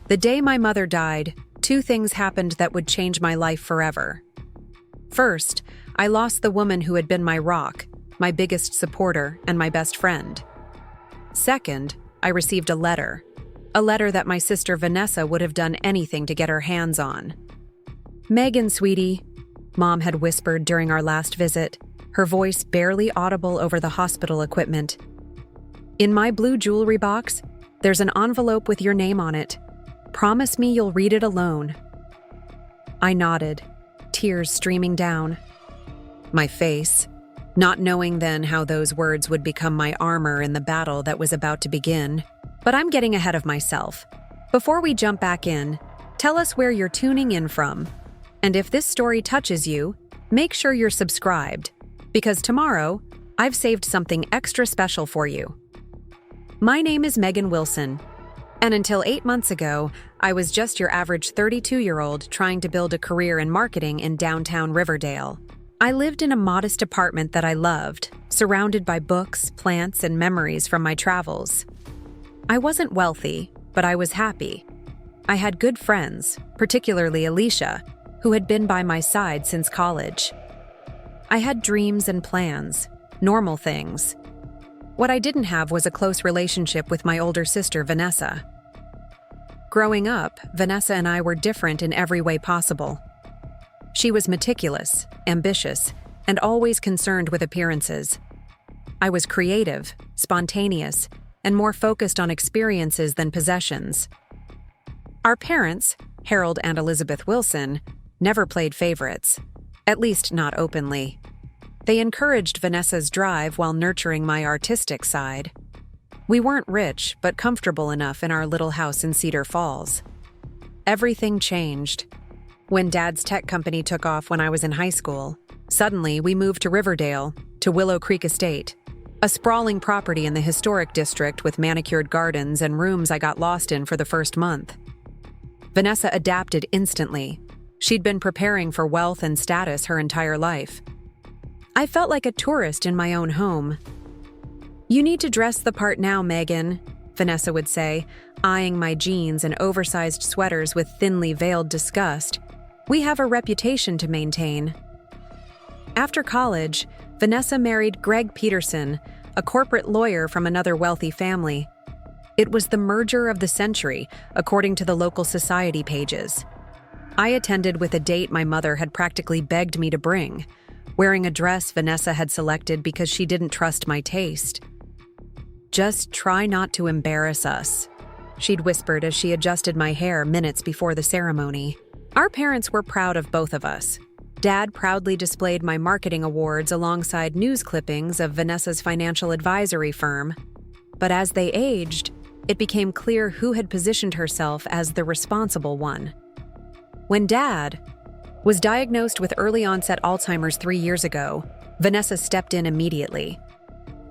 The day my mother died, two things happened that would change my life forever. First, I lost the woman who had been my rock, my biggest supporter, and my best friend. Second, I received a letter that my sister Vanessa would have done anything to get her hands on. "Megan, sweetie," Mom had whispered during our last visit, her voice barely audible over the hospital equipment. "In my blue jewelry box, there's an envelope with your name on it. Promise me you'll read it alone." I nodded, tears streaming down. My face, not knowing then how those words would become my armor in the battle that was about to begin. But I'm getting ahead of myself. Before we jump back in, tell us where you're tuning in from. And if this story touches you, make sure you're subscribed, because tomorrow, I've saved something extra special for you. My name is Megan Wilson, and until 8 months ago, I was just your average 32-year-old trying to build a career in marketing in downtown Riverdale. I lived in a modest apartment that I loved, surrounded by books, plants, and memories from my travels. I wasn't wealthy, but I was happy. I had good friends, particularly Alicia, who had been by my side since college. I had dreams and plans, normal things. What I didn't have was a close relationship with my older sister, Vanessa. Growing up, Vanessa and I were different in every way possible. She was meticulous, ambitious, and always concerned with appearances. I was creative, spontaneous, and more focused on experiences than possessions. Our parents, Harold and Elizabeth Wilson, never played favorites, at least not openly. They encouraged Vanessa's drive while nurturing my artistic side. We weren't rich, but comfortable enough in our little house in Cedar Falls. Everything changed. When Dad's tech company took off when I was in high school, suddenly we moved to Riverdale, to Willow Creek Estate, a sprawling property in the historic district with manicured gardens and rooms I got lost in for the first month. Vanessa adapted instantly. She'd been preparing for wealth and status her entire life. I felt like a tourist in my own home. "You need to dress the part now, Megan," Vanessa would say, eyeing my jeans and oversized sweaters with thinly veiled disgust. "We have a reputation to maintain." After college, Vanessa married Greg Peterson, a corporate lawyer from another wealthy family. It was the merger of the century, according to the local society pages. I attended with a date my mother had practically begged me to bring, wearing a dress Vanessa had selected because she didn't trust my taste. "Just try not to embarrass us," she'd whispered as she adjusted my hair minutes before the ceremony. Our parents were proud of both of us. Dad proudly displayed my marketing awards alongside news clippings of Vanessa's financial advisory firm. But as they aged, it became clear who had positioned herself as the responsible one. When Dad was diagnosed with early-onset Alzheimer's 3 years ago, Vanessa stepped in immediately.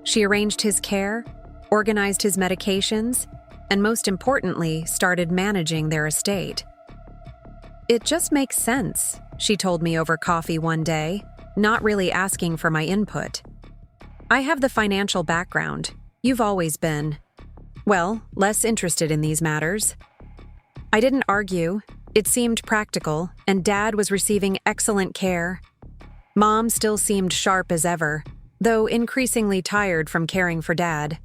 She arranged his care, organized his medications, and most importantly, started managing their estate. "It just makes sense," she told me over coffee one day, not really asking for my input. "I have the financial background. You've always been, well, less interested in these matters." I didn't argue. It seemed practical, and Dad was receiving excellent care. Mom still seemed sharp as ever, though increasingly tired from caring for Dad.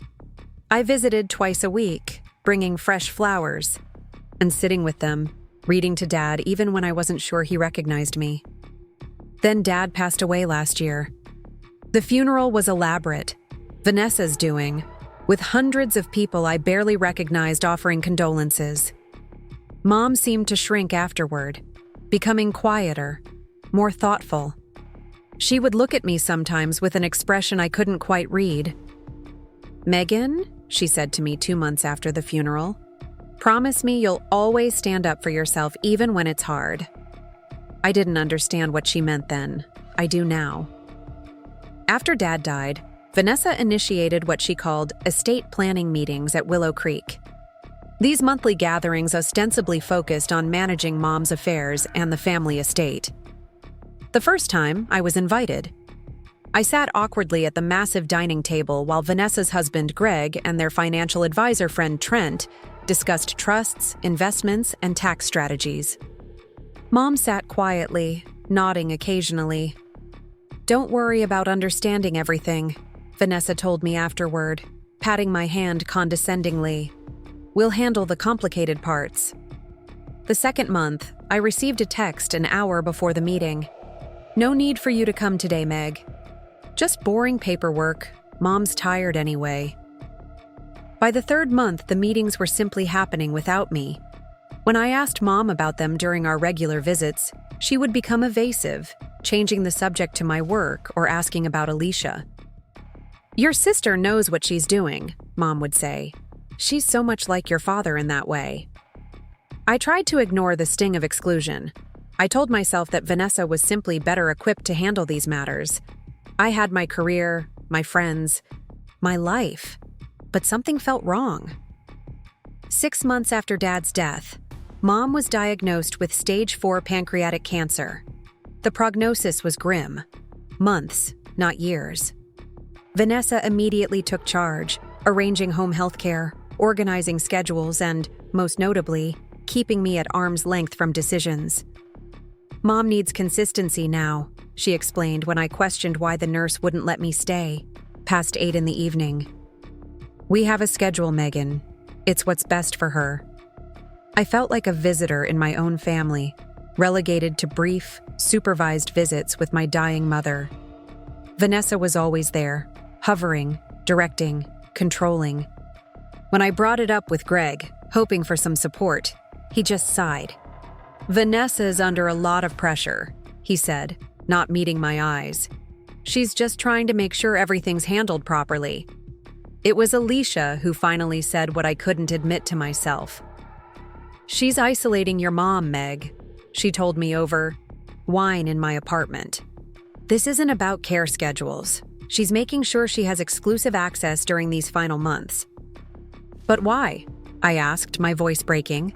I visited twice a week, bringing fresh flowers, and sitting with them, reading to Dad even when I wasn't sure he recognized me. Then Dad passed away last year. The funeral was elaborate, Vanessa's doing, with hundreds of people I barely recognized offering condolences. Mom seemed to shrink afterward, becoming quieter, more thoughtful. She would look at me sometimes with an expression I couldn't quite read. "Megan," she said to me 2 months after the funeral, "promise me you'll always stand up for yourself even when it's hard." I didn't understand what she meant then. I do now. After Dad died, Vanessa initiated what she called estate planning meetings at Willow Creek. These monthly gatherings ostensibly focused on managing Mom's affairs and the family estate. The first time, I was invited. I sat awkwardly at the massive dining table while Vanessa's husband Greg and their financial advisor friend Trent discussed trusts, investments, and tax strategies. Mom sat quietly, nodding occasionally. "Don't worry about understanding everything," Vanessa told me afterward, patting my hand condescendingly. "We'll handle the complicated parts." The second month, I received a text an hour before the meeting. "No need for you to come today, Meg. Just boring paperwork. Mom's tired anyway." By the third month, the meetings were simply happening without me. When I asked Mom about them during our regular visits, she would become evasive, changing the subject to my work or asking about Alicia. "Your sister knows what she's doing," Mom would say. "She's so much like your father in that way." I tried to ignore the sting of exclusion. I told myself that Vanessa was simply better equipped to handle these matters. I had my career, my friends, my life, but something felt wrong. 6 months after Dad's death, Mom was diagnosed with stage 4 pancreatic cancer. The prognosis was grim. Months, not years. Vanessa immediately took charge, arranging home health care, organizing schedules, and, most notably, keeping me at arm's length from decisions. "Mom needs consistency now," she explained when I questioned why the nurse wouldn't let me stay, past 8 in the evening. "We have a schedule, Megan. It's what's best for her." I felt like a visitor in my own family, relegated to brief, supervised visits with my dying mother. Vanessa was always there, hovering, directing, controlling. When I brought it up with Greg, hoping for some support, he just sighed. "Vanessa's under a lot of pressure," he said, not meeting my eyes. "She's just trying to make sure everything's handled properly." It was Alicia who finally said what I couldn't admit to myself. "She's isolating your mom, Meg," she told me over wine in my apartment. "This isn't about care schedules. She's making sure she has exclusive access during these final months." "But why?" I asked, my voice breaking.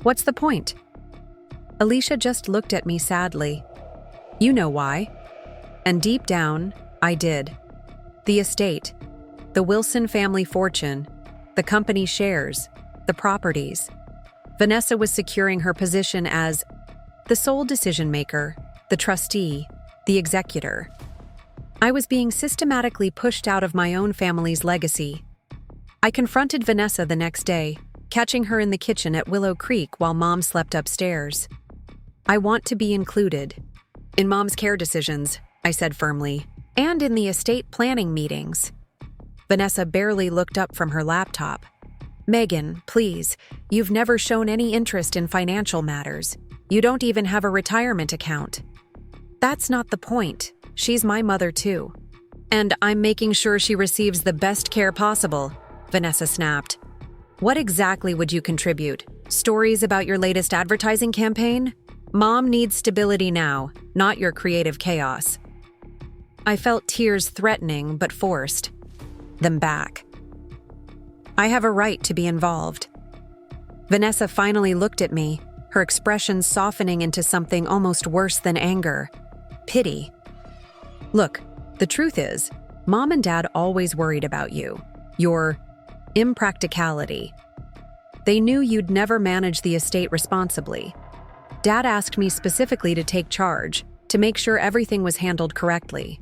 "What's the point?" Alicia just looked at me sadly. "You know why." And deep down, I did. The estate, the Wilson family fortune, the company shares, the properties. Vanessa was securing her position as the sole decision-maker, the trustee, the executor. I was being systematically pushed out of my own family's legacy. I confronted Vanessa the next day, catching her in the kitchen at Willow Creek while Mom slept upstairs. "I want to be included in Mom's care decisions," I said firmly, "and in the estate planning meetings." Vanessa barely looked up from her laptop. "Megan, please, you've never shown any interest in financial matters. You don't even have a retirement account." "That's not the point. She's my mother too. And I'm making sure she receives the best care possible," Vanessa snapped. "What exactly would you contribute? Stories about your latest advertising campaign? Mom needs stability now, not your creative chaos." I felt tears threatening but forced them back. "I have a right to be involved." Vanessa finally looked at me, her expression softening into something almost worse than anger. Pity. "Look, the truth is, Mom and Dad always worried about you. Your impracticality. They knew you'd never manage the estate responsibly. Dad asked me specifically to take charge, to make sure everything was handled correctly."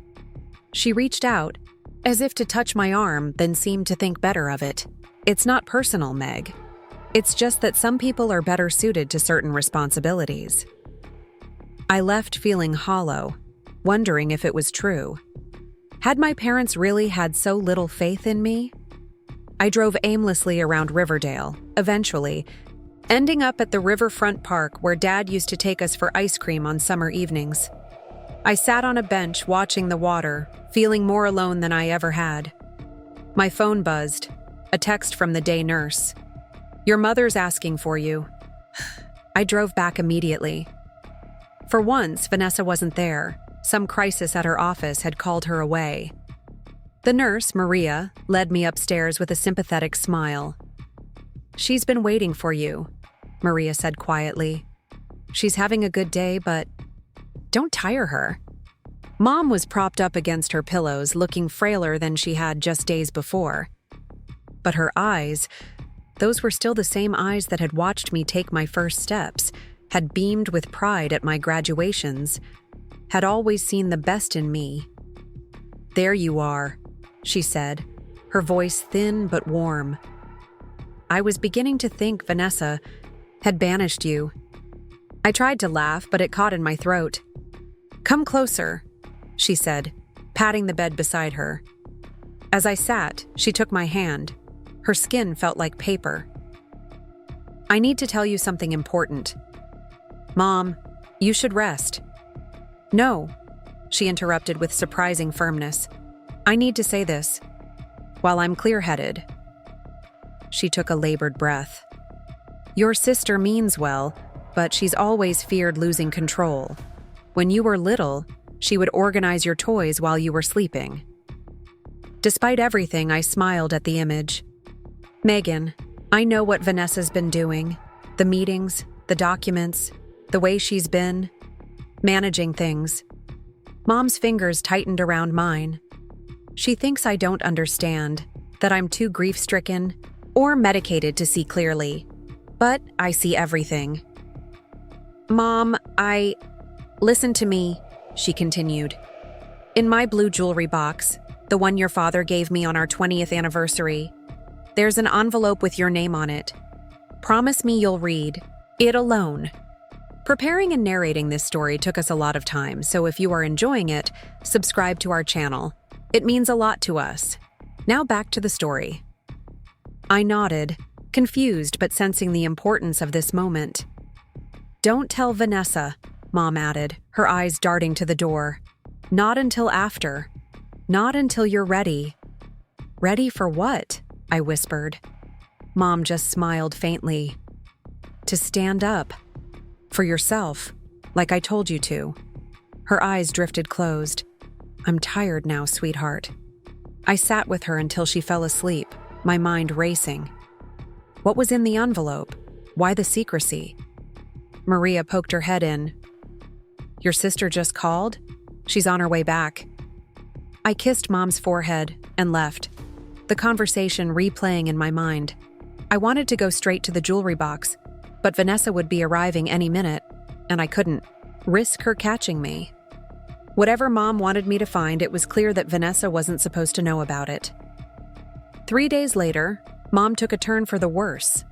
She reached out, as if to touch my arm, then seemed to think better of it. "It's not personal, Meg. It's just that some people are better suited to certain responsibilities." I left feeling hollow, wondering if it was true. Had my parents really had so little faith in me? I drove aimlessly around Riverdale, eventually, ending up at the riverfront park where Dad used to take us for ice cream on summer evenings. I sat on a bench watching the water, feeling more alone than I ever had. My phone buzzed, a text from the day nurse. "Your mother's asking for you." I drove back immediately. For once, Vanessa wasn't there. Some crisis at her office had called her away. The nurse, Maria, led me upstairs with a sympathetic smile. "She's been waiting for you," Maria said quietly. "She's having a good day, but don't tire her." Mom was propped up against her pillows, looking frailer than she had just days before. But her eyes, Those were still the same eyes that had watched me take my first steps, had beamed with pride at my graduations, had always seen the best in me. "There you are," she said, her voice thin but warm. "I was beginning to think Vanessa had banished you." I tried to laugh, but it caught in my throat. "Come closer," she said, patting the bed beside her. As I sat, she took my hand. Her skin felt like paper. "I need to tell you something important." "Mom, you should rest." "No," she interrupted with surprising firmness. "I need to say this while I'm clear-headed." She took a labored breath. "Your sister means well, but she's always feared losing control. When you were little, she would organize your toys while you were sleeping." Despite everything, I smiled at the image. "Megan, I know what Vanessa's been doing. The meetings, the documents, the way she's been managing things." Mom's fingers tightened around mine. "She thinks I don't understand, that I'm too grief-stricken or medicated to see clearly. But I see everything." "Mom, Listen to me," she continued. "In my blue jewelry box, the one your father gave me on our 20th anniversary, there's an envelope with your name on it. Promise me you'll read it alone." Preparing and narrating this story took us a lot of time, so if you are enjoying it, subscribe to our channel. It means a lot to us. Now back to the story. I nodded, confused but sensing the importance of this moment. "Don't tell Vanessa," Mom added, her eyes darting to the door. "Not until after. Not until you're ready." "Ready for what?" I whispered. Mom just smiled faintly. "To stand up. For yourself, like I told you to." Her eyes drifted closed. "I'm tired now, sweetheart." I sat with her until she fell asleep, my mind racing. What was in the envelope? Why the secrecy? Maria poked her head in. "Your sister just called? She's on her way back." I kissed Mom's forehead and left, the conversation replaying in my mind. I wanted to go straight to the jewelry box, but Vanessa would be arriving any minute, and I couldn't risk her catching me. Whatever Mom wanted me to find, it was clear that Vanessa wasn't supposed to know about it. 3 days later, Mom took a turn for the worse.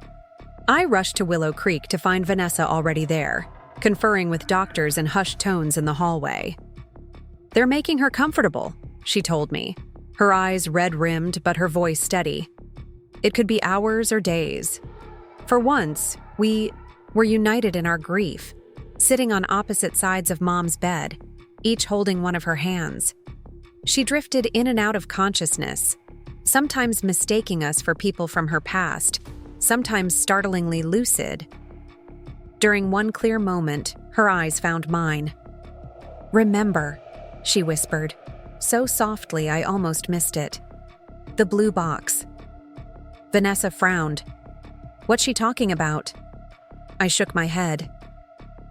I rushed to Willow Creek to find Vanessa already there, conferring with doctors in hushed tones in the hallway. "They're making her comfortable," she told me, her eyes red-rimmed but her voice steady. "It could be hours or days." For once, we were united in our grief, sitting on opposite sides of Mom's bed, each holding one of her hands. She drifted in and out of consciousness, sometimes mistaking us for people from her past, sometimes startlingly lucid. During one clear moment, her eyes found mine. "Remember," she whispered, so softly I almost missed it. "The blue box." Vanessa frowned. "What's she talking about?" I shook my head.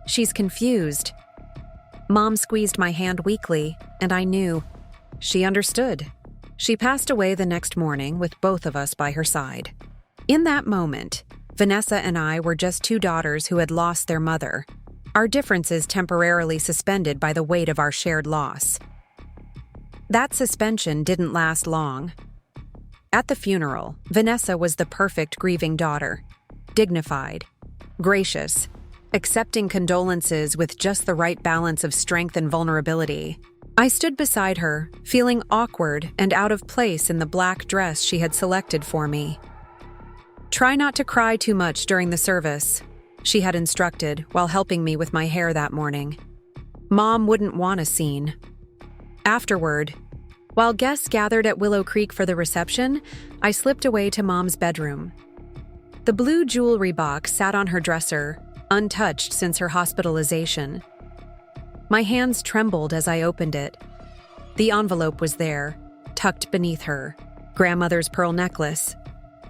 "She's confused." Mom squeezed my hand weakly, and I knew. She understood. She passed away the next morning with both of us by her side. In that moment, Vanessa and I were just two daughters who had lost their mother, our differences temporarily suspended by the weight of our shared loss. That suspension didn't last long. At the funeral, Vanessa was the perfect grieving daughter, dignified, gracious, accepting condolences with just the right balance of strength and vulnerability. I stood beside her, feeling awkward and out of place in the black dress she had selected for me. "Try not to cry too much during the service," she had instructed while helping me with my hair that morning. Mom wouldn't want a scene. Afterward, while guests gathered at Willow Creek for the reception, I slipped away to Mom's bedroom. The blue jewelry box sat on her dresser, untouched since her hospitalization. My hands trembled as I opened it. The envelope was there, tucked beneath her, grandmother's pearl necklace.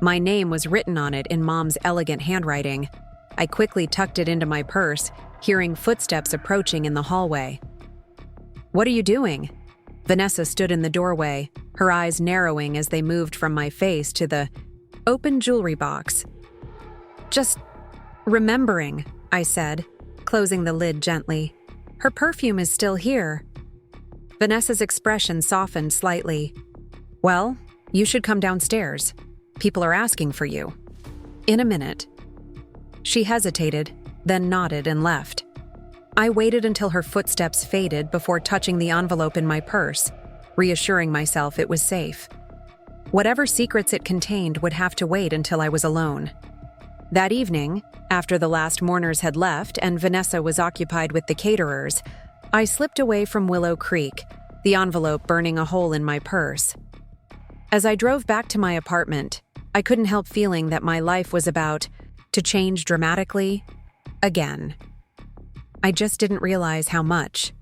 My name was written on it in Mom's elegant handwriting. I quickly tucked it into my purse, hearing footsteps approaching in the hallway. "What are you doing?" Vanessa stood in the doorway, her eyes narrowing as they moved from my face to the open jewelry box, Just remembering, I said, closing the lid gently. Her perfume is still here. Vanessa's expression softened slightly. Well, you should come downstairs. People are asking for you. In a minute. She hesitated, then nodded and left. I waited until her footsteps faded before touching the envelope in my purse, reassuring myself it was safe. Whatever secrets it contained would have to wait until I was alone. That evening, after the last mourners had left and Vanessa was occupied with the caterers, I slipped away from Willow Creek, the envelope burning a hole in my purse. As I drove back to my apartment, I couldn't help feeling that my life was about to change dramatically again. I just didn't realize how much.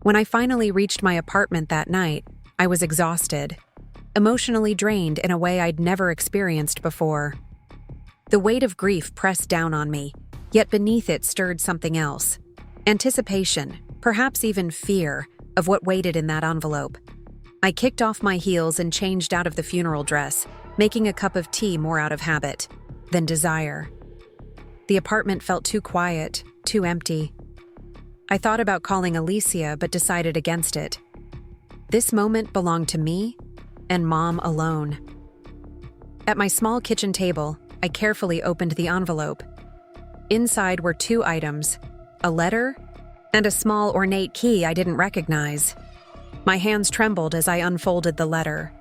When I finally reached my apartment that night, I was exhausted, emotionally drained in a way I'd never experienced before. The weight of grief pressed down on me, yet beneath it stirred something else. Anticipation, perhaps even fear, of what waited in that envelope. I kicked off my heels and changed out of the funeral dress, making a cup of tea more out of habit than desire. The apartment felt too quiet, too empty. I thought about calling Alicia, but decided against it. This moment belonged to me and Mom alone. At my small kitchen table, I carefully opened the envelope. Inside were 2 items, a letter and a small ornate key I didn't recognize. My hands trembled as I unfolded the letter.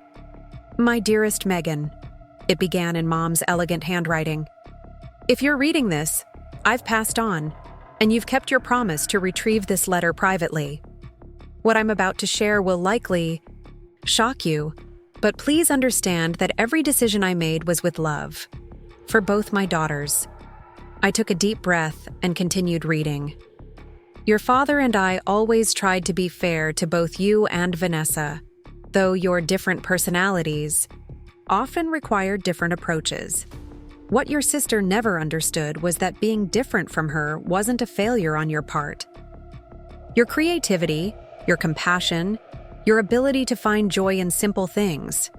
My dearest Megan, it began in Mom's elegant handwriting. If you're reading this, I've passed on, and you've kept your promise to retrieve this letter privately. What I'm about to share will likely shock you, but please understand that every decision I made was with love. For both my daughters. I took a deep breath and continued reading. Your father and I always tried to be fair to both you and Vanessa, though your different personalities often required different approaches. What your sister never understood was that being different from her wasn't a failure on your part. Your creativity, your compassion, your ability to find joy in simple things.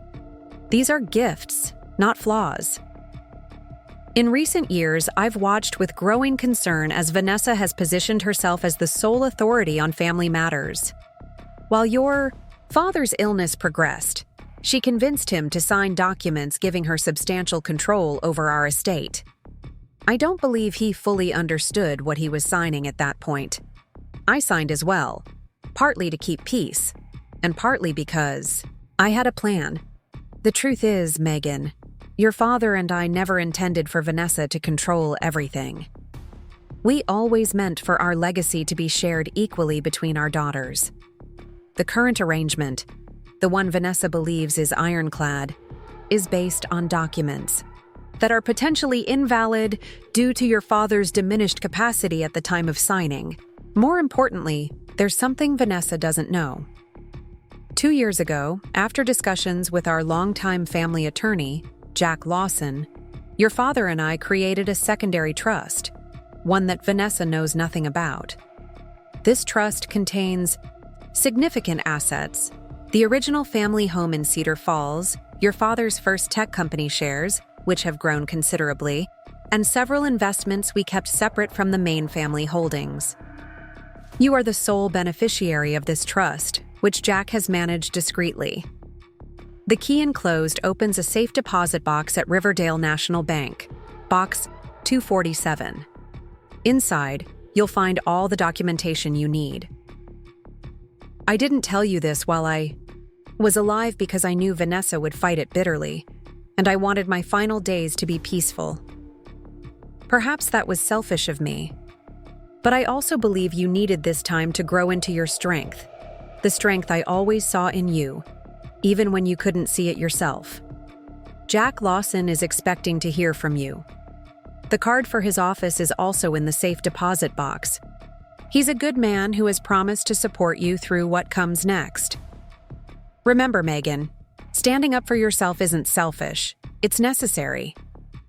These are gifts, not flaws. In recent years, I've watched with growing concern as Vanessa has positioned herself as the sole authority on family matters. While your father's illness progressed, she convinced him to sign documents giving her substantial control over our estate. I don't believe he fully understood what he was signing at that point. I signed as well, partly to keep peace, and partly because I had a plan. The truth is, Megan, your father and I never intended for Vanessa to control everything. We always meant for our legacy to be shared equally between our daughters. The current arrangement, the one Vanessa believes is ironclad, is based on documents that are potentially invalid due to your father's diminished capacity at the time of signing. More importantly, there's something Vanessa doesn't know. 2 years ago, after discussions with our longtime family attorney, Jack Lawson, your father and I created a secondary trust, one that Vanessa knows nothing about. This trust contains significant assets, the original family home in Cedar Falls, your father's first tech company shares, which have grown considerably, and several investments we kept separate from the main family holdings. You are the sole beneficiary of this trust, which Jack has managed discreetly. The key enclosed opens a safe deposit box at Riverdale National Bank, Box 247. Inside, you'll find all the documentation you need. I didn't tell you this while I was alive because I knew Vanessa would fight it bitterly, and I wanted my final days to be peaceful. Perhaps that was selfish of me, but I also believe you needed this time to grow into your strength, the strength I always saw in you, even when you couldn't see it yourself. Jack Lawson is expecting to hear from you. The card for his office is also in the safe deposit box. He's a good man who has promised to support you through what comes next. Remember, Megan, standing up for yourself isn't selfish. It's necessary.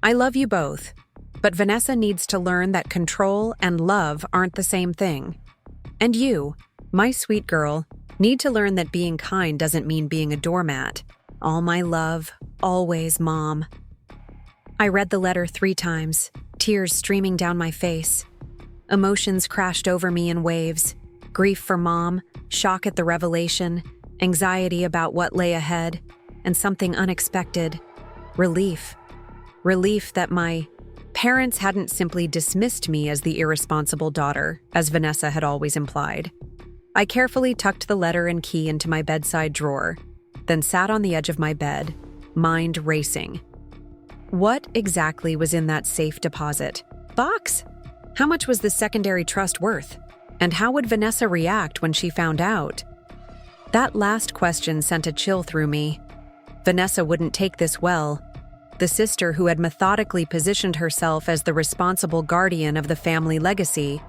I love you both, but Vanessa needs to learn that control and love aren't the same thing. And you, my sweet girl, need to learn that being kind doesn't mean being a doormat. All my love, always, Mom. I read the letter 3 times, tears streaming down my face. Emotions crashed over me in waves. Grief for Mom, shock at the revelation, anxiety about what lay ahead, and something unexpected. Relief. Relief that my parents hadn't simply dismissed me as the irresponsible daughter, as Vanessa had always implied. I carefully tucked the letter and key into my bedside drawer, then sat on the edge of my bed, mind racing. What exactly was in that safe deposit box? How much was the secondary trust worth? And how would Vanessa react when she found out? That last question sent a chill through me. Vanessa wouldn't take this well. The sister who had methodically positioned herself as the responsible guardian of the family legacy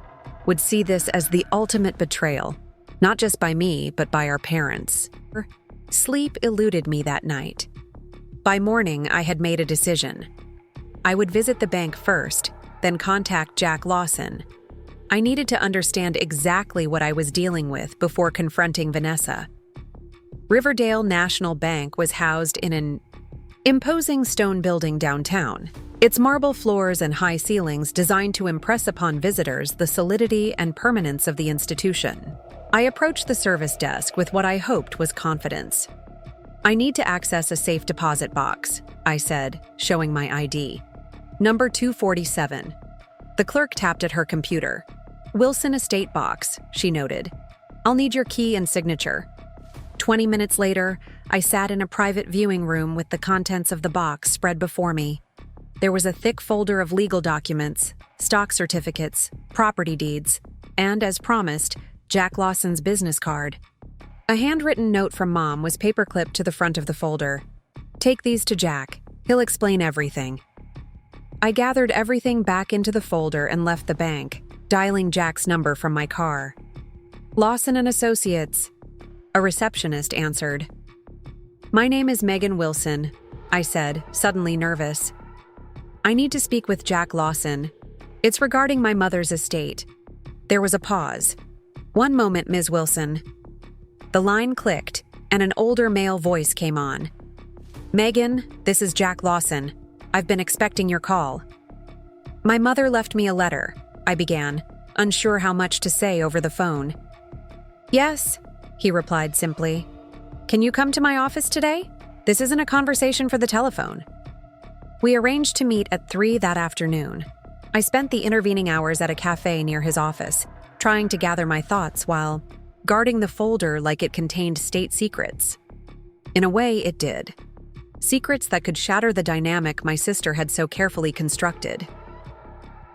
would see this as the ultimate betrayal, not just by me, but by our parents. Sleep eluded me that night. By morning, I had made a decision. I would visit the bank first, then contact Jack Lawson. I needed to understand exactly what I was dealing with before confronting Vanessa. Riverdale National Bank was housed in an imposing stone building downtown, its marble floors and high ceilings designed to impress upon visitors the solidity and permanence of the institution. I approached the service desk with what I hoped was confidence. "I need to access a safe deposit box," I said, showing my ID. "Number 247. The clerk tapped at her computer. "Wilson Estate box," she noted. "I'll need your key and signature." 20 minutes later, I sat in a private viewing room with the contents of the box spread before me. There was a thick folder of legal documents, stock certificates, property deeds, and, as promised, Jack Lawson's business card. A handwritten note from Mom was paperclipped to the front of the folder. "Take these to Jack. He'll explain everything." I gathered everything back into the folder and left the bank, dialing Jack's number from my car. "Lawson and Associates," a receptionist answered. "My name is Megan Wilson," I said, suddenly nervous. "I need to speak with Jack Lawson. It's regarding my mother's estate." There was a pause. "One moment, Ms. Wilson." The line clicked, and an older male voice came on. "Megan, this is Jack Lawson. I've been expecting your call." "My mother left me a letter," I began, unsure how much to say over the phone. "Yes," he replied simply. "Can you come to my office today? This isn't a conversation for the telephone." We arranged to meet at 3 that afternoon. I spent the intervening hours at a cafe near his office, trying to gather my thoughts while guarding the folder like it contained state secrets. In a way, it did. Secrets that could shatter the dynamic my sister had so carefully constructed.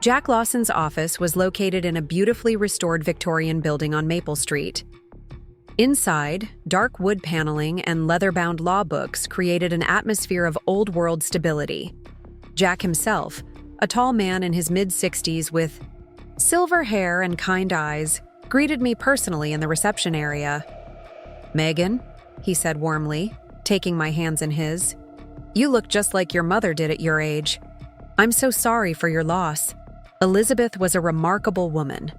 Jack Lawson's office was located in a beautifully restored Victorian building on Maple Street. Inside, dark wood paneling and leather-bound law books created an atmosphere of old-world stability. Jack himself, a tall man in his mid-60s with silver hair and kind eyes, greeted me personally in the reception area. "Megan," he said warmly, taking my hands in his. "You look just like your mother did at your age. I'm so sorry for your loss. Elizabeth was a remarkable woman."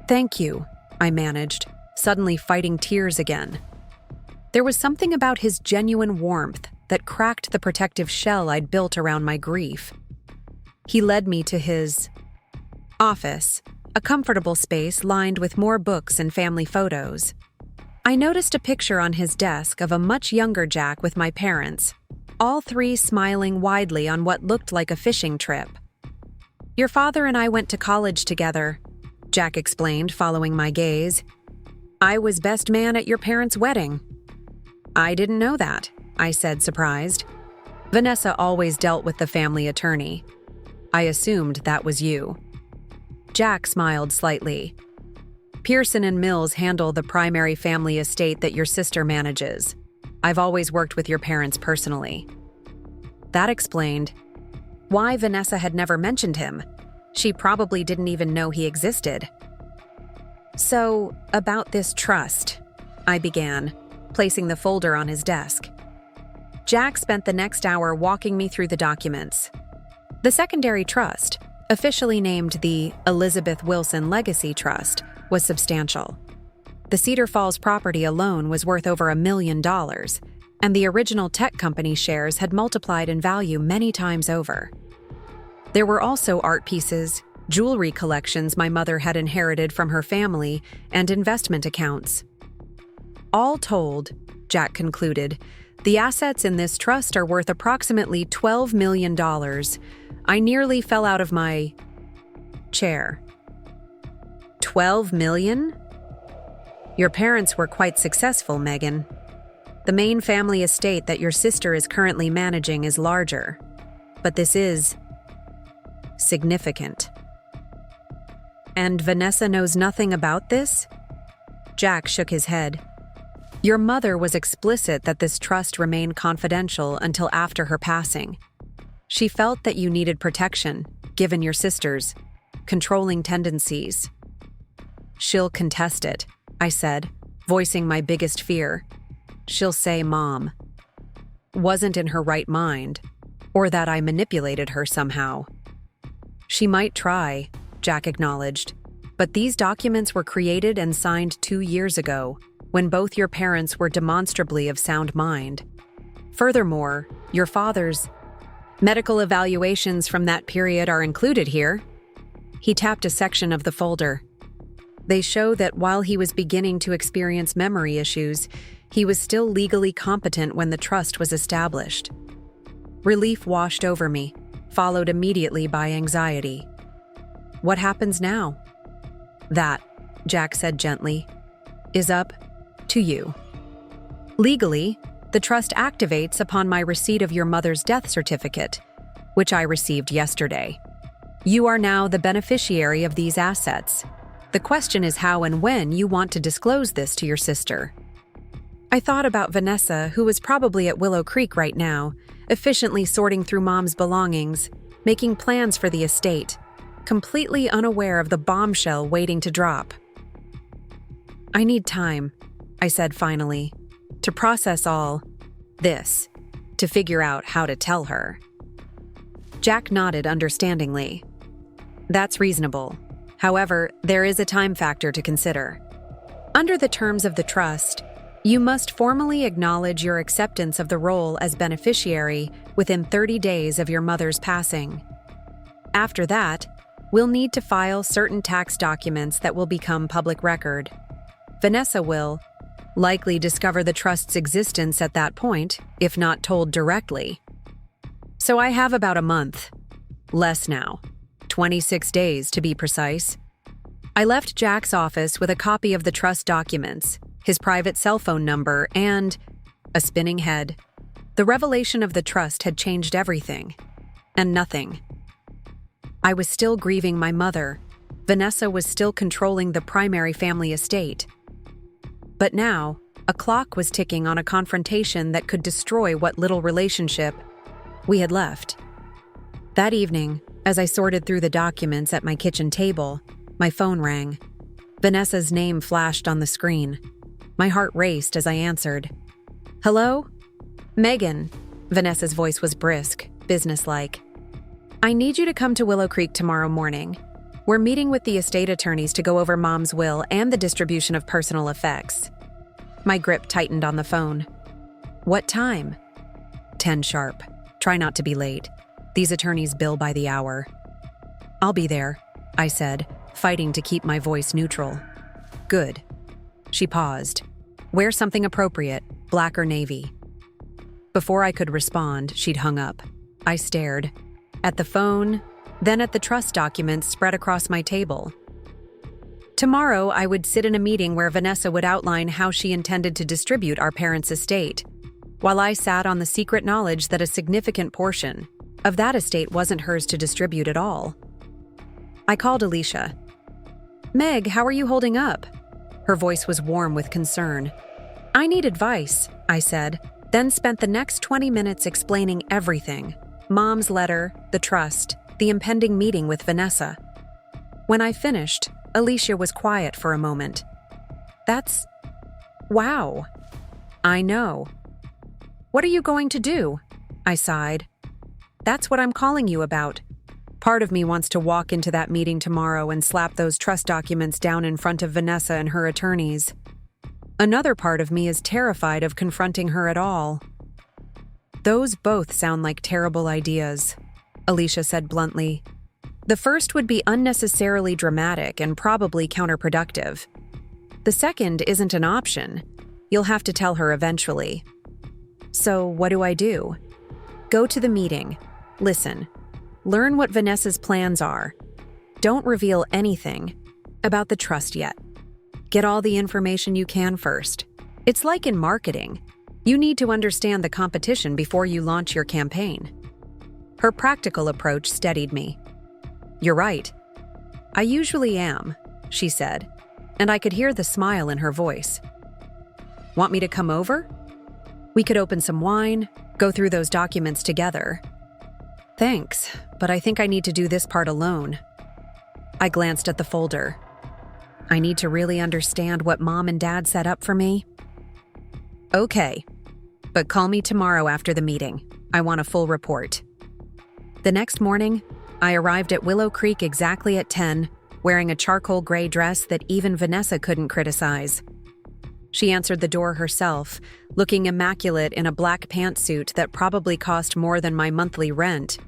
"Thank you," I managed, suddenly fighting tears again. There was something about his genuine warmth that cracked the protective shell I'd built around my grief. He led me to his office, a comfortable space lined with more books and family photos. I noticed a picture on his desk of a much younger Jack with my parents, all 3 smiling widely on what looked like a fishing trip. "Your father and I went to college together," Jack explained, following my gaze. "I was best man at your parents' wedding." "I didn't know that," I said, surprised. "Vanessa always dealt with the family attorney. I assumed that was you." Jack smiled slightly. "Pearson and Mills handle the primary family estate that your sister manages. I've always worked with your parents personally." That explained why Vanessa had never mentioned him. She probably didn't even know he existed. "So, about this trust," I began, placing the folder on his desk. Jack spent the next hour walking me through the documents. The secondary trust, officially named the Elizabeth Wilson Legacy Trust, was substantial. The Cedar Falls property alone was worth over $1 million, and the original tech company shares had multiplied in value many times over. There were also art pieces, jewelry collections my mother had inherited from her family, and investment accounts. All told, Jack concluded, the assets in this trust are worth approximately $12 million. I nearly fell out of my chair. 12 million? Your parents were quite successful, Megan. The main family estate that your sister is currently managing is larger, but this is significant. And Vanessa knows nothing about this? Jack shook his head. Your mother was explicit that this trust remained confidential until after her passing. She felt that you needed protection, given your sister's controlling tendencies. She'll contest it, I said, voicing my biggest fear. She'll say Mom wasn't in her right mind, or that I manipulated her somehow. She might try, Jack acknowledged, but these documents were created and signed 2 years ago, when both your parents were demonstrably of sound mind. Furthermore, your father's medical evaluations from that period are included here. He tapped a section of the folder. They show that while he was beginning to experience memory issues, he was still legally competent when the trust was established. Relief washed over me, followed immediately by anxiety. What happens now? That, Jack said gently, is up to you. Legally, the trust activates upon my receipt of your mother's death certificate, which I received yesterday. You are now the beneficiary of these assets. The question is how and when you want to disclose this to your sister. I thought about Vanessa, who was probably at Willow Creek right now, efficiently sorting through Mom's belongings, making plans for the estate, completely unaware of the bombshell waiting to drop. I need time, I said finally, to process all this, to figure out how to tell her. Jack nodded understandingly. That's reasonable. However, there is a time factor to consider. Under the terms of the trust, you must formally acknowledge your acceptance of the role as beneficiary within 30 days of your mother's passing. After that, we'll need to file certain tax documents that will become public record. Vanessa will likely discover the trust's existence at that point, if not told directly. So I have about a month. Less now. 26 days, to be precise. I left Jack's office with a copy of the trust documents, his private cell phone number, and a spinning head. The revelation of the trust had changed everything. And nothing. I was still grieving my mother. Vanessa was still controlling the primary family estate. But now, a clock was ticking on a confrontation that could destroy what little relationship we had left. That evening, as I sorted through the documents at my kitchen table, my phone rang. Vanessa's name flashed on the screen. My heart raced as I answered. Hello? Megan. Vanessa's voice was brisk, businesslike. I need you to come to Willow Creek tomorrow morning. We're meeting with the estate attorneys to go over Mom's will and the distribution of personal effects. My grip tightened on the phone. What time? 10 sharp. Try not to be late. These attorneys bill by the hour. I'll be there, I said, fighting to keep my voice neutral. Good. She paused. Wear something appropriate, black or navy. Before I could respond, she'd hung up. I stared. At the phone, then at the trust documents spread across my table. Tomorrow, I would sit in a meeting where Vanessa would outline how she intended to distribute our parents' estate, while I sat on the secret knowledge that a significant portion of that estate wasn't hers to distribute at all. I called Alicia. Meg, how are you holding up? Her voice was warm with concern. I need advice, I said, then spent the next 20 minutes explaining everything. Mom's letter, the trust, the impending meeting with Vanessa. When I finished, Alicia was quiet for a moment. That's... wow. I know. What are you going to do? I sighed. That's what I'm calling you about. Part of me wants to walk into that meeting tomorrow and slap those trust documents down in front of Vanessa and her attorneys. Another part of me is terrified of confronting her at all. Those both sound like terrible ideas, Alicia said bluntly. The first would be unnecessarily dramatic and probably counterproductive. The second isn't an option. You'll have to tell her eventually. So what do I do? Go to the meeting. Listen. Learn what Vanessa's plans are. Don't reveal anything about the trust yet. Get all the information you can first. It's like in marketing. You need to understand the competition before you launch your campaign. Her practical approach steadied me. You're right. I usually am, she said, and I could hear the smile in her voice. Want me to come over? We could open some wine, go through those documents together. Thanks, but I think I need to do this part alone. I glanced at the folder. I need to really understand what Mom and Dad set up for me. Okay, but call me tomorrow after the meeting. I want a full report. The next morning, I arrived at Willow Creek exactly at 10, wearing a charcoal gray dress that even Vanessa couldn't criticize. She answered the door herself, looking immaculate in a black pantsuit that probably cost more than my monthly rent.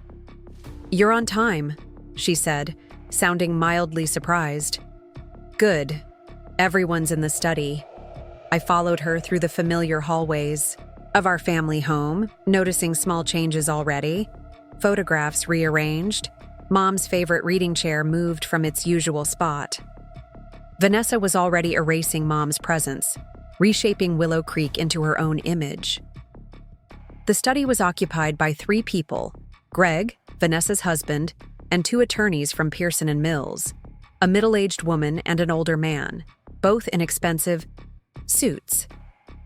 You're on time, she said, sounding mildly surprised. Good. Everyone's in the study. I followed her through the familiar hallways of our family home, noticing small changes already. Photographs rearranged. Mom's favorite reading chair moved from its usual spot. Vanessa was already erasing Mom's presence, reshaping Willow Creek into her own image. The study was occupied by 3 people: Greg, Vanessa's husband, and 2 attorneys from Pearson & Mills, a middle-aged woman and an older man, both in expensive suits.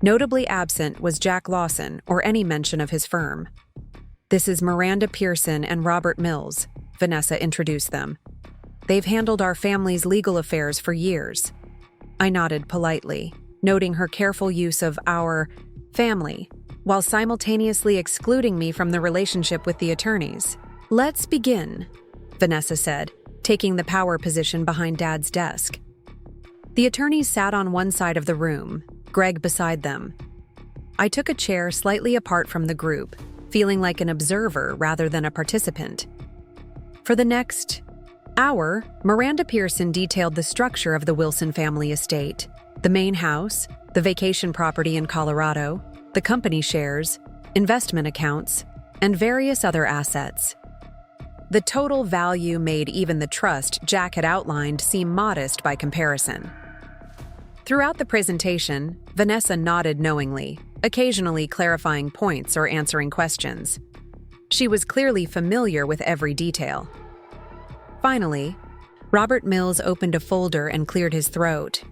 Notably absent was Jack Lawson or any mention of his firm. This is Miranda Pearson and Robert Mills, Vanessa introduced them. They've handled our family's legal affairs for years. I nodded politely, noting her careful use of our family, while simultaneously excluding me from the relationship with the attorneys. Let's begin, Vanessa said, taking the power position behind Dad's desk. The attorneys sat on one side of the room, Greg beside them. I took a chair slightly apart from the group, feeling like an observer rather than a participant. For the next hour, Miranda Pearson detailed the structure of the Wilson family estate, the main house, the vacation property in Colorado, the company shares, investment accounts, and various other assets. The total value made even the trust Jack had outlined seem modest by comparison. Throughout the presentation, Vanessa nodded knowingly, occasionally clarifying points or answering questions. She was clearly familiar with every detail. Finally, Robert Mills opened a folder and cleared his throat.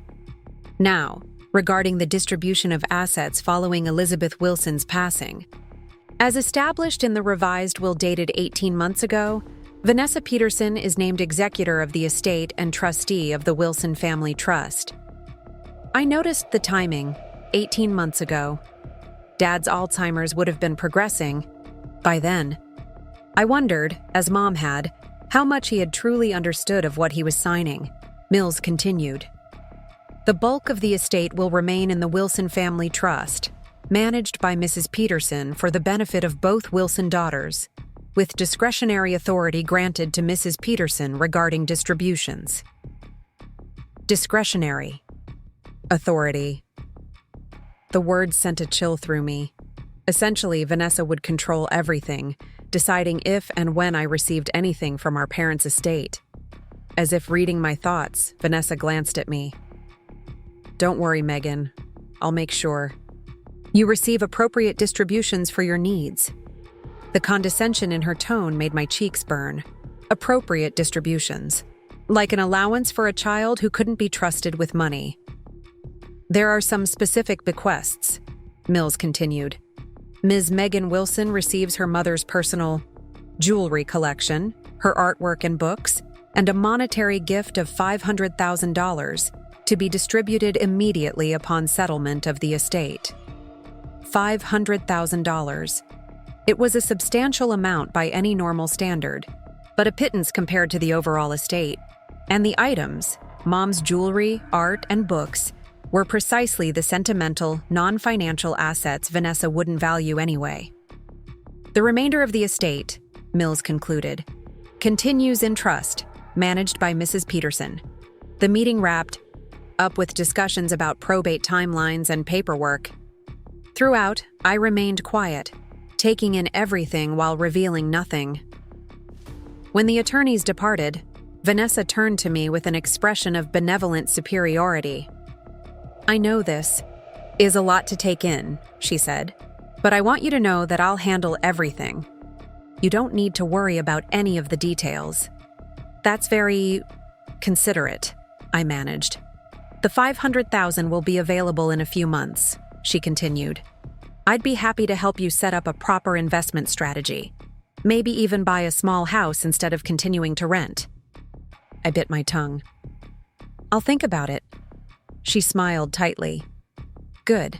Now, regarding the distribution of assets following Elizabeth Wilson's passing. As established in the revised will dated 18 months ago, Vanessa Peterson is named executor of the estate and trustee of the Wilson Family Trust. I noticed the timing, 18 months ago. Dad's Alzheimer's would have been progressing by then. I wondered, as Mom had, how much he had truly understood of what he was signing. Mills continued. The bulk of the estate will remain in the Wilson Family Trust, managed by Mrs. Peterson for the benefit of both Wilson daughters, with discretionary authority granted to Mrs. Peterson regarding distributions. Discretionary authority. The words sent a chill through me. Essentially, Vanessa would control everything, deciding if and when I received anything from our parents' estate. As if reading my thoughts, Vanessa glanced at me. Don't worry, Megan. I'll make sure. You receive appropriate distributions for your needs. The condescension in her tone made my cheeks burn. Appropriate distributions. Like an allowance for a child who couldn't be trusted with money. There are some specific bequests, Mills continued. Ms. Megan Wilson receives her mother's personal jewelry collection, her artwork and books, and a monetary gift of $500,000 to be distributed immediately upon settlement of the estate. $500,000. It was a substantial amount by any normal standard, but a pittance compared to the overall estate. And the items, Mom's jewelry, art, and books, were precisely the sentimental, non-financial assets Vanessa wouldn't value anyway. The remainder of the estate, Mills concluded, continues in trust, managed by Mrs. Peterson. The meeting wrapped up with discussions about probate timelines and paperwork. Throughout, I remained quiet, taking in everything while revealing nothing. When the attorneys departed, Vanessa turned to me with an expression of benevolent superiority. "I know this is a lot to take in," she said, "but I want you to know that I'll handle everything. You don't need to worry about any of the details." "That's very considerate," I managed. "The $500,000 will be available in a few months," she continued. "I'd be happy to help you set up a proper investment strategy. Maybe even buy a small house instead of continuing to rent." I bit my tongue. "I'll think about it." She smiled tightly. "Good.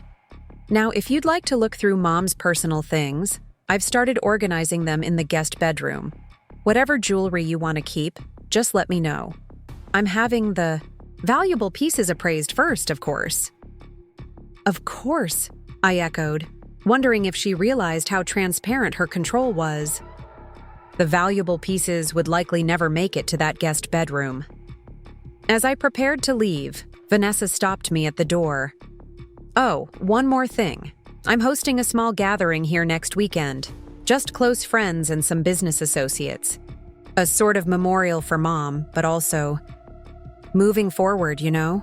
Now, if you'd like to look through Mom's personal things, I've started organizing them in the guest bedroom. Whatever jewelry you want to keep, just let me know. I'm having the valuable pieces appraised first, of course." "Of course," I echoed, wondering if she realized how transparent her control was. The valuable pieces would likely never make it to that guest bedroom. As I prepared to leave, Vanessa stopped me at the door. "Oh, one more thing. I'm hosting a small gathering here next weekend. Just close friends and some business associates. A sort of memorial for Mom, but also moving forward, you know?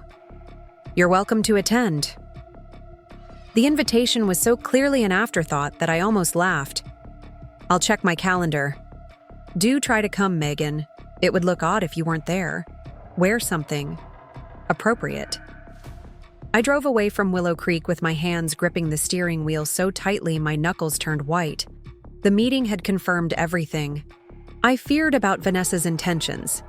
You're welcome to attend." The invitation was so clearly an afterthought that I almost laughed. "I'll check my calendar." "Do try to come, Megan. It would look odd if you weren't there. Wear something appropriate." I drove away from Willow Creek with my hands gripping the steering wheel so tightly my knuckles turned white. The meeting had confirmed everything. I feared about Vanessa's intentions.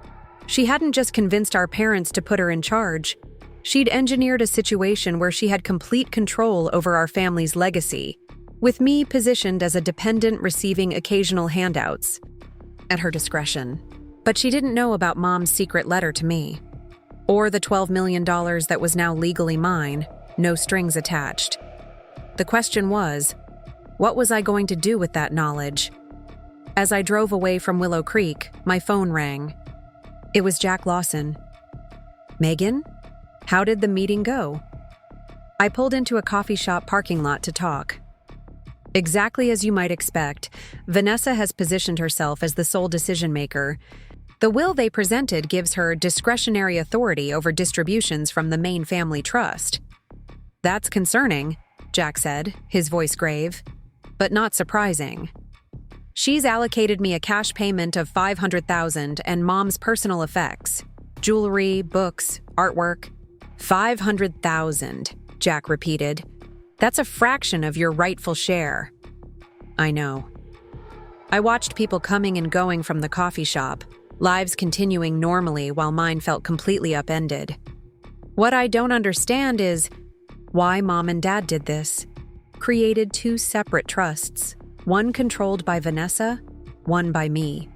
She hadn't just convinced our parents to put her in charge. She'd engineered a situation where she had complete control over our family's legacy, with me positioned as a dependent receiving occasional handouts at her discretion. But she didn't know about Mom's secret letter to me, or the $12 million that was now legally mine, no strings attached. The question was, what was I going to do with that knowledge? As I drove away from Willow Creek, my phone rang. It was Jack Lawson. "Megan? How did the meeting go?" I pulled into a coffee shop parking lot to talk. Exactly as you might expect, Vanessa has positioned herself as the sole decision-maker. The will they presented gives her discretionary authority over distributions from the main family trust. "That's concerning," Jack said, his voice grave, "but not surprising. She's allocated me a cash payment of $500,000 and Mom's personal effects, jewelry, books, artwork." $500,000, Jack repeated. "That's a fraction of your rightful share." I know. I watched people coming and going from the coffee shop, lives continuing normally while mine felt completely upended. What I don't understand is why Mom and Dad did this. Created two separate trusts, one controlled by Vanessa, one by me.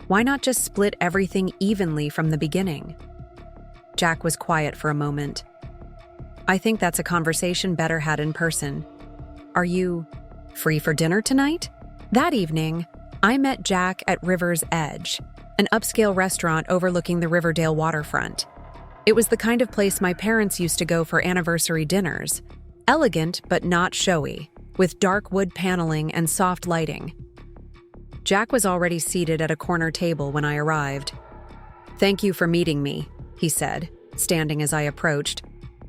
Why not just split everything evenly from the beginning? Jack was quiet for a moment. "I think that's a conversation better had in person. Are you free for dinner tonight?" That evening, I met Jack at River's Edge, an upscale restaurant overlooking the Riverdale waterfront. It was the kind of place my parents used to go for anniversary dinners. Elegant but not showy, with dark wood paneling and soft lighting. Jack was already seated at a corner table when I arrived. "Thank you for meeting me," he said, standing as I approached.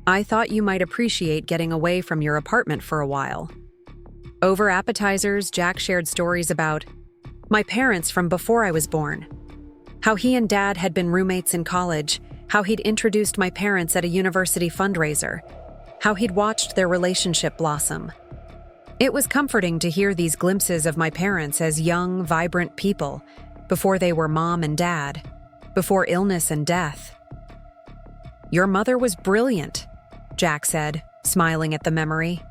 "I thought you might appreciate getting away from your apartment for a while." Over appetizers, Jack shared stories about my parents from before I was born. How he and Dad had been roommates in college, how he'd introduced my parents at a university fundraiser, how he'd watched their relationship blossom. It was comforting to hear these glimpses of my parents as young, vibrant people, before they were Mom and Dad, before illness and death. "Your mother was brilliant," Jack said, smiling at the memory.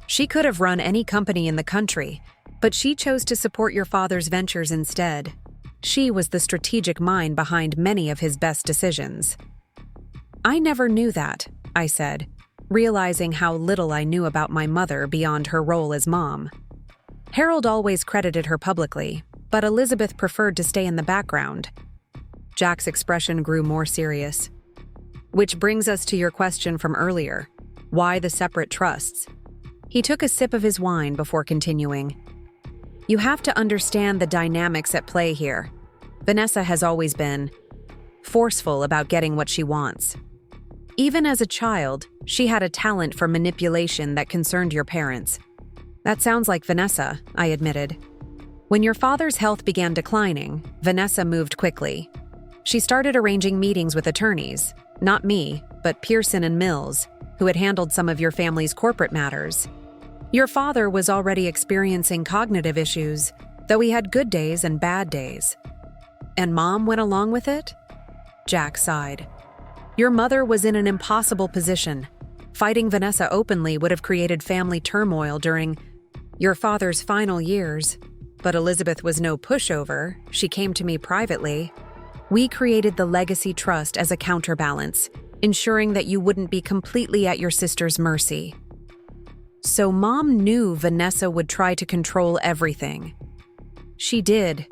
"She could have run any company in the country, but she chose to support your father's ventures instead. She was the strategic mind behind many of his best decisions." "I never knew that," I said, realizing how little I knew about my mother beyond her role as mom. Harold always credited her publicly, but Elizabeth preferred to stay in the background. Jack's expression grew more serious. Which brings us to your question from earlier. Why the separate trusts? He took a sip of his wine before continuing. You have to understand the dynamics at play here. Vanessa has always been forceful about getting what she wants. Even as a child, she had a talent for manipulation that concerned your parents. That sounds like Vanessa, I admitted. When your father's health began declining, Vanessa moved quickly. She started arranging meetings with attorneys, not me, but Pearson and Mills, who had handled some of your family's corporate matters. Your father was already experiencing cognitive issues, though he had good days and bad days. And Mom went along with it? Jack sighed. Your mother was in an impossible position. Fighting Vanessa openly would have created family turmoil during your father's final years. But Elizabeth was no pushover. She came to me privately. We created the Legacy Trust as a counterbalance, ensuring that you wouldn't be completely at your sister's mercy. So Mom knew Vanessa would try to control everything. She did,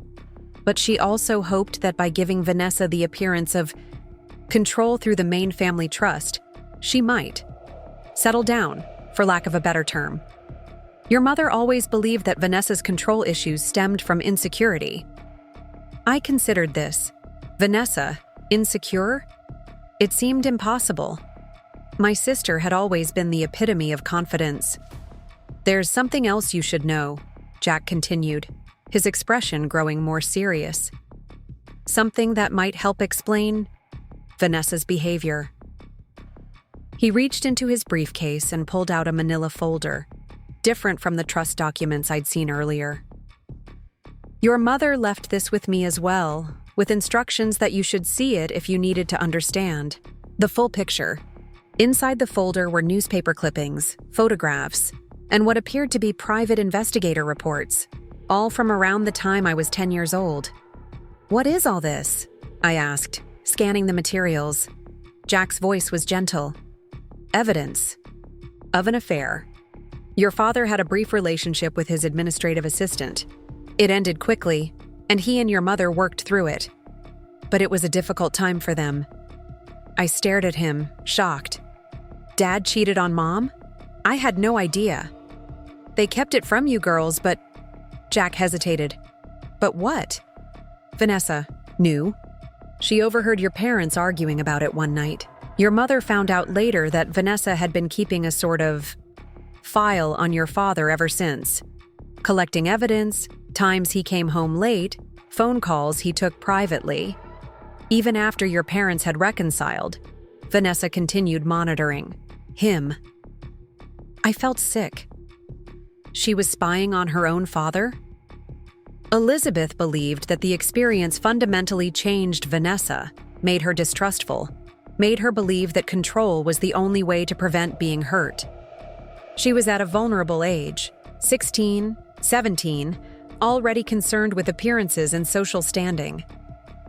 but she also hoped that by giving Vanessa the appearance of control through the main family trust, she might settle down, for lack of a better term. Your mother always believed that Vanessa's control issues stemmed from insecurity. I considered this. Vanessa, insecure? It seemed impossible. My sister had always been the epitome of confidence. There's something else you should know, Jack continued, his expression growing more serious. Something that might help explain Vanessa's behavior. He reached into his briefcase and pulled out a manila folder, different from the trust documents I'd seen earlier. Your mother left this with me as well, with instructions that you should see it if you needed to understand. The full picture. Inside the folder were newspaper clippings, photographs, and what appeared to be private investigator reports, all from around the time I was 10 years old. What is all this? I asked, scanning the materials. Jack's voice was gentle. Evidence of an affair. Your father had a brief relationship with his administrative assistant. It ended quickly, and he and your mother worked through it. But it was a difficult time for them. I stared at him, shocked. Dad cheated on Mom? I had no idea. They kept it from you girls, but... Jack hesitated. But what? Vanessa knew. She overheard your parents arguing about it one night. Your mother found out later that Vanessa had been keeping a sort of file on your father ever since. Collecting evidence, times he came home late, phone calls he took privately. Even after your parents had reconciled, Vanessa continued monitoring him. I felt sick. She was spying on her own father? Elizabeth believed that the experience fundamentally changed Vanessa, made her distrustful, made her believe that control was the only way to prevent being hurt. She was at a vulnerable age, 16, 17, already concerned with appearances and social standing.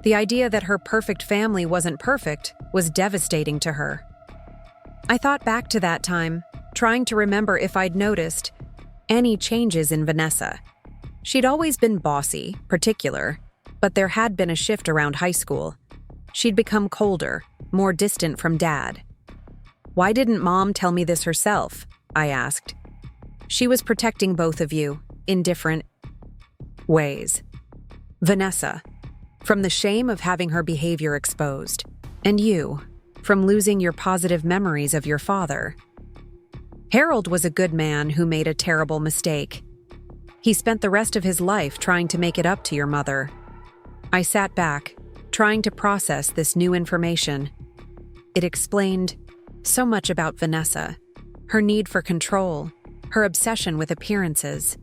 The idea that her perfect family wasn't perfect was devastating to her. I thought back to that time, trying to remember if I'd noticed any changes in Vanessa. She'd always been bossy, particular, but there had been a shift around high school. She'd become colder, more distant from Dad. Why didn't Mom tell me this herself? I asked. She was protecting both of you, in different ways. Vanessa, from the shame of having her behavior exposed, and you, from losing your positive memories of your father. Harold was a good man who made a terrible mistake. He spent the rest of his life trying to make it up to your mother. I sat back, trying to process this new information. It explained so much about Vanessa, her need for control, her obsession with appearances,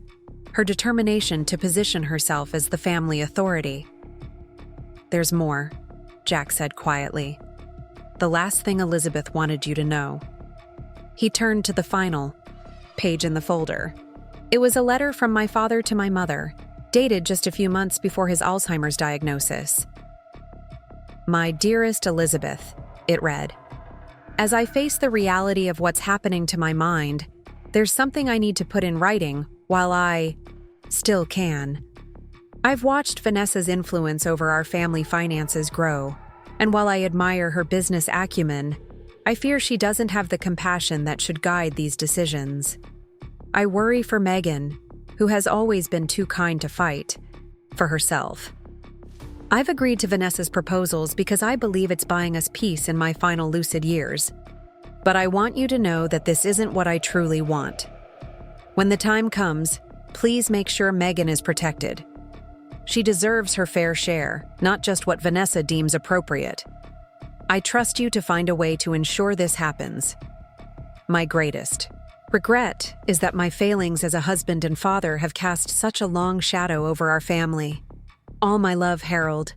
her determination to position herself as the family authority. There's more, Jack said quietly. The last thing Elizabeth wanted you to know. He turned to the final page in the folder. It was a letter from my father to my mother, dated just a few months before his Alzheimer's diagnosis. My dearest Elizabeth, it read. As I face the reality of what's happening to my mind, there's something I need to put in writing while I still can. I've watched Vanessa's influence over our family finances grow, and while I admire her business acumen, I fear she doesn't have the compassion that should guide these decisions. I worry for Megan, who has always been too kind to fight for herself. I've agreed to Vanessa's proposals because I believe it's buying us peace in my final lucid years. But I want you to know that this isn't what I truly want. When the time comes, please make sure Megan is protected. She deserves her fair share, not just what Vanessa deems appropriate. I trust you to find a way to ensure this happens. My greatest regret is that my failings as a husband and father have cast such a long shadow over our family. All my love, Harold.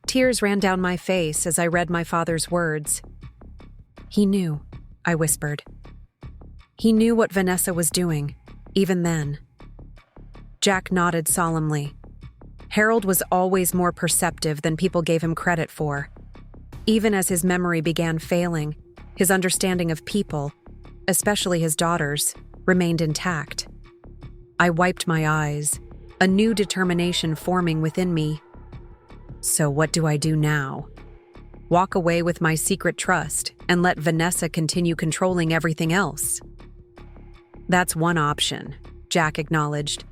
Tears ran down my face as I read my father's words. He knew, I whispered. He knew what Vanessa was doing, even then. Jack nodded solemnly. Harold was always more perceptive than people gave him credit for. Even as his memory began failing, his understanding of people, especially his daughters, remained intact. I wiped my eyes, a new determination forming within me. So what do I do now? Walk away with my secret trust and let Vanessa continue controlling everything else? That's one option, Jack acknowledged.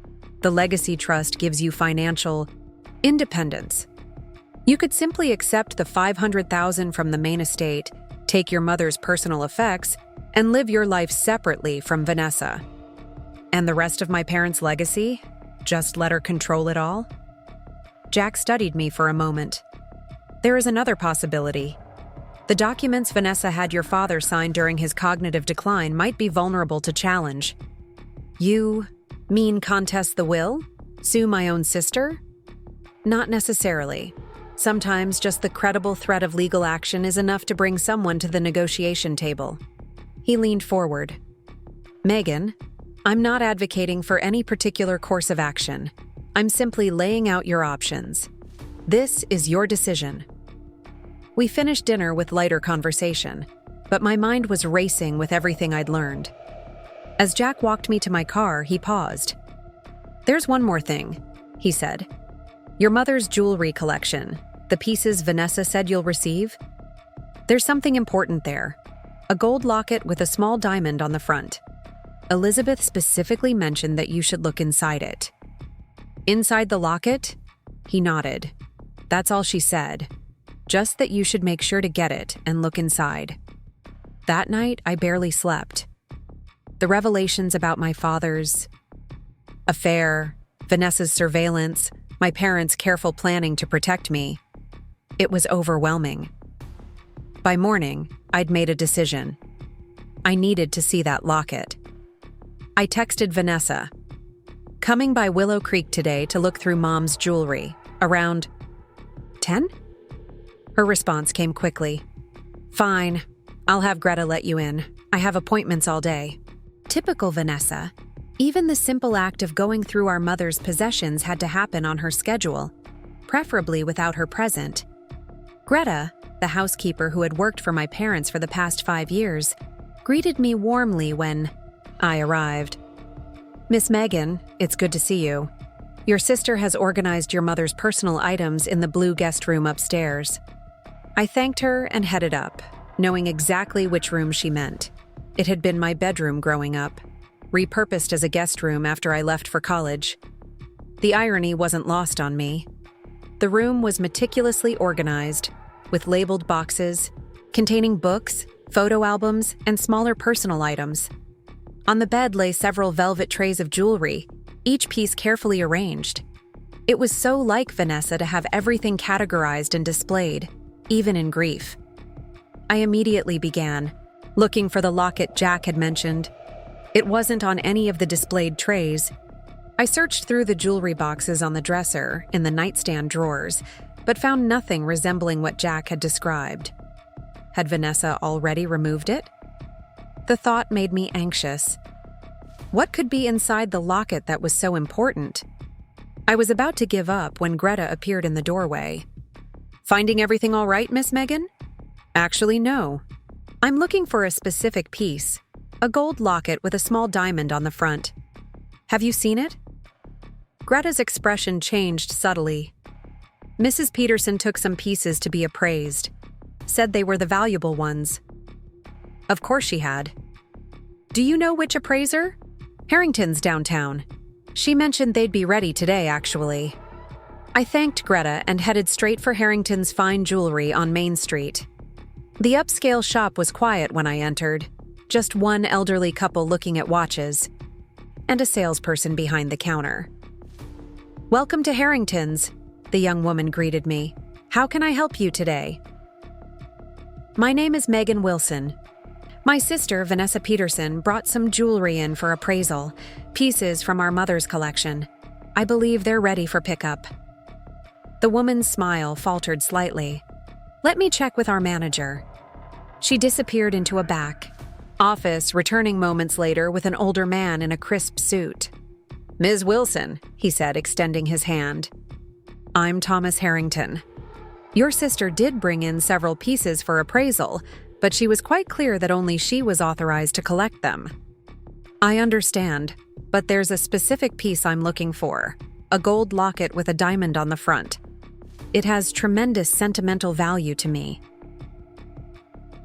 The legacy trust gives you financial independence. You could simply accept the $500,000 from the main estate, take your mother's personal effects, and live your life separately from Vanessa. And the rest of my parents' legacy? Just let her control it all? Jack studied me for a moment. There is another possibility. The documents Vanessa had your father sign during his cognitive decline might be vulnerable to challenge. You mean contest the will? Sue my own sister? Not necessarily. Sometimes just the credible threat of legal action is enough to bring someone to the negotiation table. He leaned forward. Megan, I'm not advocating for any particular course of action. I'm simply laying out your options. This is your decision. We finished dinner with lighter conversation, but my mind was racing with everything I'd learned. As Jack walked me to my car, he paused. There's one more thing, he said. Your mother's jewelry collection, the pieces Vanessa said you'll receive. There's something important there. A gold locket with a small diamond on the front. Elizabeth specifically mentioned that you should look inside it. Inside the locket? He nodded. That's all she said. Just that you should make sure to get it and look inside. That night, I barely slept. The revelations about my father's affair, Vanessa's surveillance, my parents' careful planning to protect me. It was overwhelming. By morning, I'd made a decision. I needed to see that locket. I texted Vanessa. Coming by Willow Creek today to look through Mom's jewelry. Around 10? Her response came quickly. Fine. I'll have Greta let you in. I have appointments all day. Typical Vanessa. Even the simple act of going through our mother's possessions had to happen on her schedule, preferably without her present. Greta, the housekeeper who had worked for my parents for the past 5 years, greeted me warmly when I arrived. Miss Megan, it's good to see you. Your sister has organized your mother's personal items in the blue guest room upstairs. I thanked her and headed up, knowing exactly which room she meant. It had been my bedroom growing up, repurposed as a guest room after I left for college. The irony wasn't lost on me. The room was meticulously organized, with labeled boxes containing books, photo albums, and smaller personal items. On the bed lay several velvet trays of jewelry, each piece carefully arranged. It was so like Vanessa to have everything categorized and displayed, even in grief. I immediately began, looking for the locket Jack had mentioned. It wasn't on any of the displayed trays. I searched through the jewelry boxes on the dresser, in the nightstand drawers, but found nothing resembling what Jack had described. Had Vanessa already removed it? The thought made me anxious. What could be inside the locket that was so important? I was about to give up when Greta appeared in the doorway. Finding everything all right, Miss Megan? Actually, no. I'm looking for a specific piece, a gold locket with a small diamond on the front. Have you seen it? Greta's expression changed subtly. Mrs. Peterson took some pieces to be appraised, said they were the valuable ones. Of course she had. Do you know which appraiser? Harrington's downtown. She mentioned they'd be ready today, actually. I thanked Greta and headed straight for Harrington's fine jewelry on Main Street. The upscale shop was quiet when I entered, just one elderly couple looking at watches, and a salesperson behind the counter. Welcome to Harrington's, the young woman greeted me. How can I help you today? My name is Megan Wilson. My sister, Vanessa Peterson, brought some jewelry in for appraisal, pieces from our mother's collection. I believe they're ready for pickup. The woman's smile faltered slightly. Let me check with our manager. She disappeared into a back office, returning moments later with an older man in a crisp suit. Ms. Wilson, he said, extending his hand. I'm Thomas Harrington. Your sister did bring in several pieces for appraisal, but she was quite clear that only she was authorized to collect them. I understand, but there's a specific piece I'm looking for, a gold locket with a diamond on the front. It has tremendous sentimental value to me.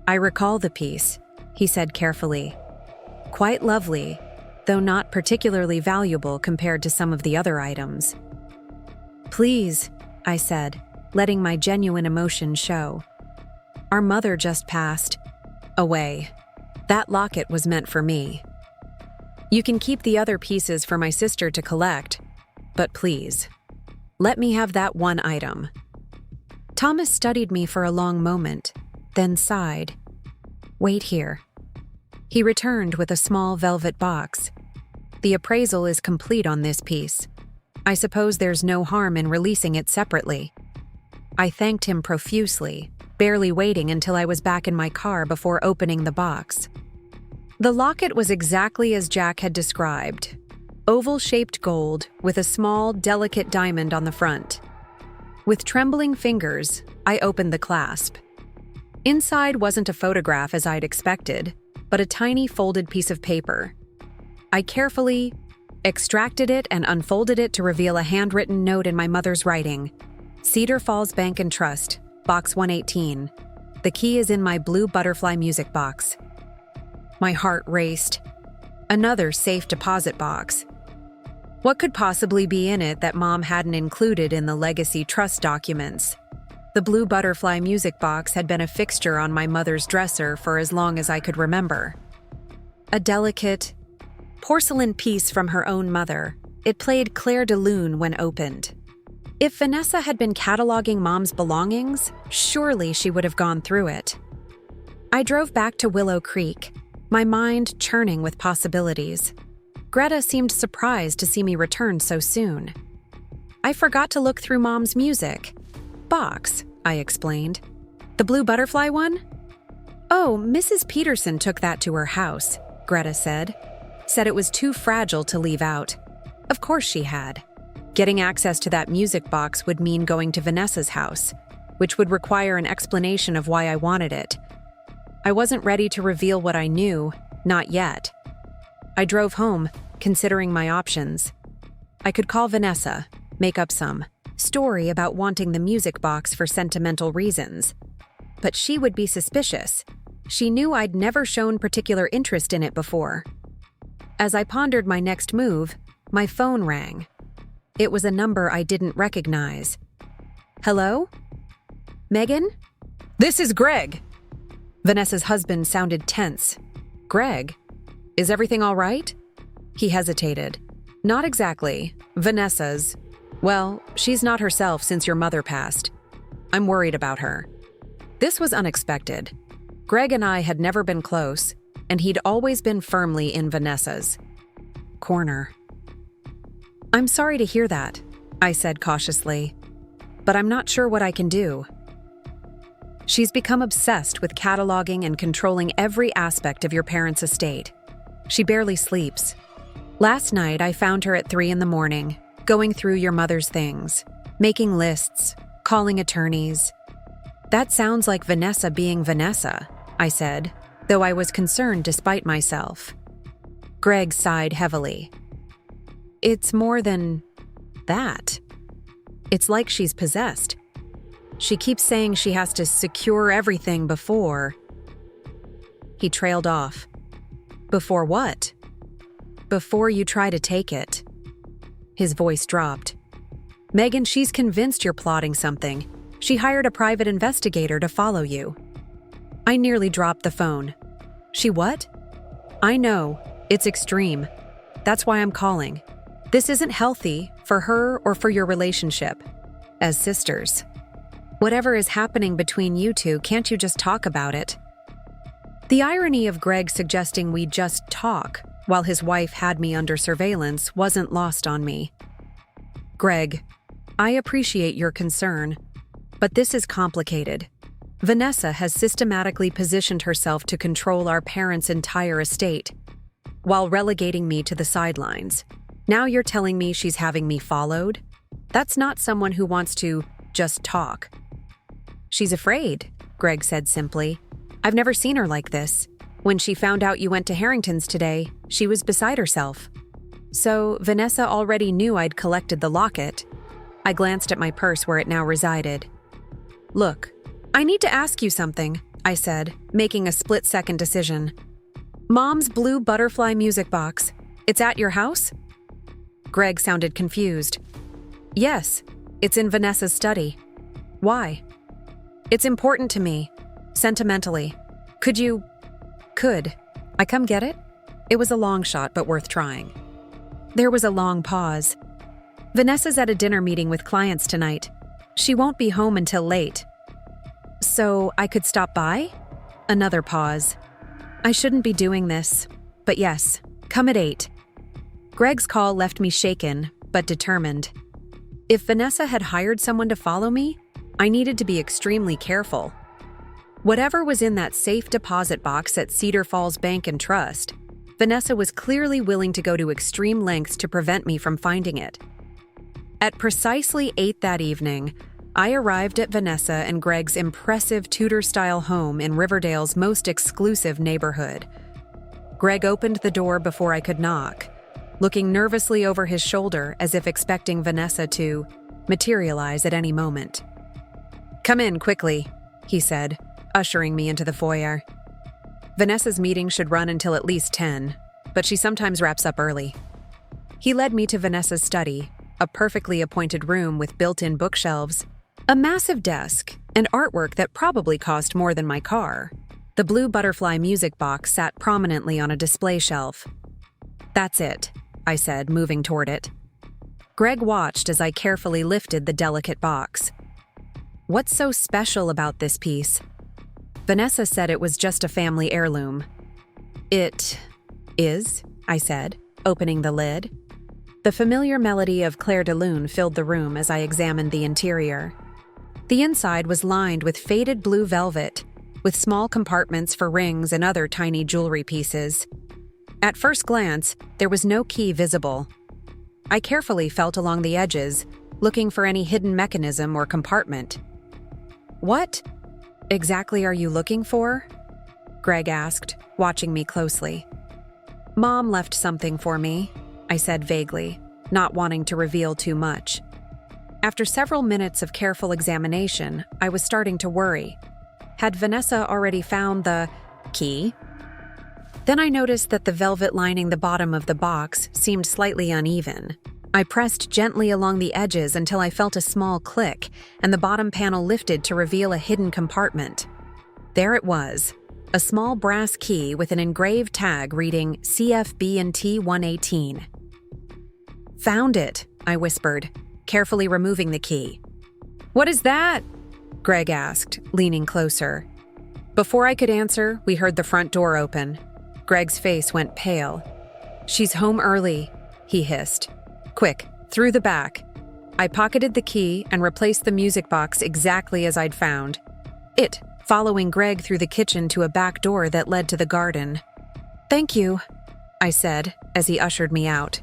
I recall the piece, he said carefully. Quite lovely, though not particularly valuable compared to some of the other items. Please, I said, letting my genuine emotion show. Our mother just passed away. That locket was meant for me. You can keep the other pieces for my sister to collect, but please, let me have that one item. Thomas studied me for a long moment, then sighed. Wait here. He returned with a small velvet box. The appraisal is complete on this piece. I suppose there's no harm in releasing it separately. I thanked him profusely, barely waiting until I was back in my car before opening the box. The locket was exactly as Jack had described. Oval-shaped gold with a small, delicate diamond on the front. With trembling fingers, I opened the clasp. Inside wasn't a photograph as I'd expected, but a tiny folded piece of paper. I carefully extracted it and unfolded it to reveal a handwritten note in my mother's writing. Cedar Falls Bank and Trust, Box 118. The key is in my blue butterfly music box. My heart raced. Another safe deposit box. What could possibly be in it that Mom hadn't included in the legacy trust documents? The blue butterfly music box had been a fixture on my mother's dresser for as long as I could remember. A delicate porcelain piece from her own mother, it played Clair de Lune when opened. If Vanessa had been cataloging Mom's belongings, surely she would have gone through it. I drove back to Willow Creek, my mind churning with possibilities. Greta seemed surprised to see me return so soon. I forgot to look through Mom's music box, I explained. The blue butterfly one? Oh, Mrs. Peterson took that to her house, Greta said. Said it was too fragile to leave out. Of course she had. Getting access to that music box would mean going to Vanessa's house, which would require an explanation of why I wanted it. I wasn't ready to reveal what I knew, not yet. I drove home, considering my options. I could call Vanessa, make up some story about wanting the music box for sentimental reasons. But she would be suspicious. She knew I'd never shown particular interest in it before. As I pondered my next move, my phone rang. It was a number I didn't recognize. Hello? Megan? This is Greg. Vanessa's husband sounded tense. Greg? Is everything all right? He hesitated. Not exactly. Vanessa's. Well, she's not herself since your mother passed. I'm worried about her. This was unexpected. Greg and I had never been close, and he'd always been firmly in Vanessa's corner. I'm sorry to hear that, I said cautiously, but I'm not sure what I can do. She's become obsessed with cataloging and controlling every aspect of your parents' estate. She barely sleeps. Last night, I found her at 3 a.m, going through your mother's things, making lists, calling attorneys. That sounds like Vanessa being Vanessa, I said, though I was concerned despite myself. Greg sighed heavily. It's more than that. It's like she's possessed. She keeps saying she has to secure everything before. He trailed off. Before what? Before you try to take it. His voice dropped. Megan, she's convinced you're plotting something. She hired a private investigator to follow you. I nearly dropped the phone. She what? I know. It's extreme. That's why I'm calling. This isn't healthy for her or for your relationship. As sisters. Whatever is happening between you two, can't you just talk about it? The irony of Greg suggesting we just talk while his wife had me under surveillance wasn't lost on me. Greg, I appreciate your concern, but this is complicated. Vanessa has systematically positioned herself to control our parents' entire estate, while relegating me to the sidelines. Now you're telling me she's having me followed? That's not someone who wants to just talk. She's afraid, Greg said simply. I've never seen her like this. When she found out you went to Harrington's today, she was beside herself. So Vanessa already knew I'd collected the locket. I glanced at my purse where it now resided. Look, I need to ask you something, I said, making a split-second decision. Mom's blue butterfly music box. It's at your house? Greg sounded confused. Yes, it's in Vanessa's study. Why? It's important to me. Sentimentally. Could I come get it? It was a long shot, but worth trying. There was a long pause. Vanessa's at a dinner meeting with clients tonight. She won't be home until late. So I could stop by? Another pause. I shouldn't be doing this, but yes, come at 8. Greg's call left me shaken, but determined. If Vanessa had hired someone to follow me, I needed to be extremely careful. Whatever was in that safe deposit box at Cedar Falls Bank and Trust, Vanessa was clearly willing to go to extreme lengths to prevent me from finding it. At precisely 8 that evening, I arrived at Vanessa and Greg's impressive Tudor-style home in Riverdale's most exclusive neighborhood. Greg opened the door before I could knock, looking nervously over his shoulder as if expecting Vanessa to materialize at any moment. Come in quickly, he said, ushering me into the foyer. Vanessa's meeting should run until at least 10, but she sometimes wraps up early. He led me to Vanessa's study, a perfectly appointed room with built-in bookshelves, a massive desk, and artwork that probably cost more than my car. The blue butterfly music box sat prominently on a display shelf. That's it, I said, moving toward it. Greg watched as I carefully lifted the delicate box. What's so special about this piece? Vanessa said it was just a family heirloom. It is, I said, opening the lid. The familiar melody of Clair de Lune filled the room as I examined the interior. The inside was lined with faded blue velvet, with small compartments for rings and other tiny jewelry pieces. At first glance, there was no key visible. I carefully felt along the edges, looking for any hidden mechanism or compartment. What exactly are you looking for? Greg asked, watching me closely. Mom left something for me, I said vaguely, not wanting to reveal too much. After several minutes of careful examination, I was starting to worry. Had Vanessa already found the key? Then I noticed that the velvet lining the bottom of the box seemed slightly uneven. I pressed gently along the edges until I felt a small click, and the bottom panel lifted to reveal a hidden compartment. There it was, a small brass key with an engraved tag reading CFB&T 118. Found it, I whispered, carefully removing the key. What is that? Greg asked, leaning closer. Before I could answer, we heard the front door open. Greg's face went pale. She's home early, he hissed. Quick, through the back. I pocketed the key and replaced the music box exactly as I'd found it, following Greg through the kitchen to a back door that led to the garden. Thank you, I said as he ushered me out.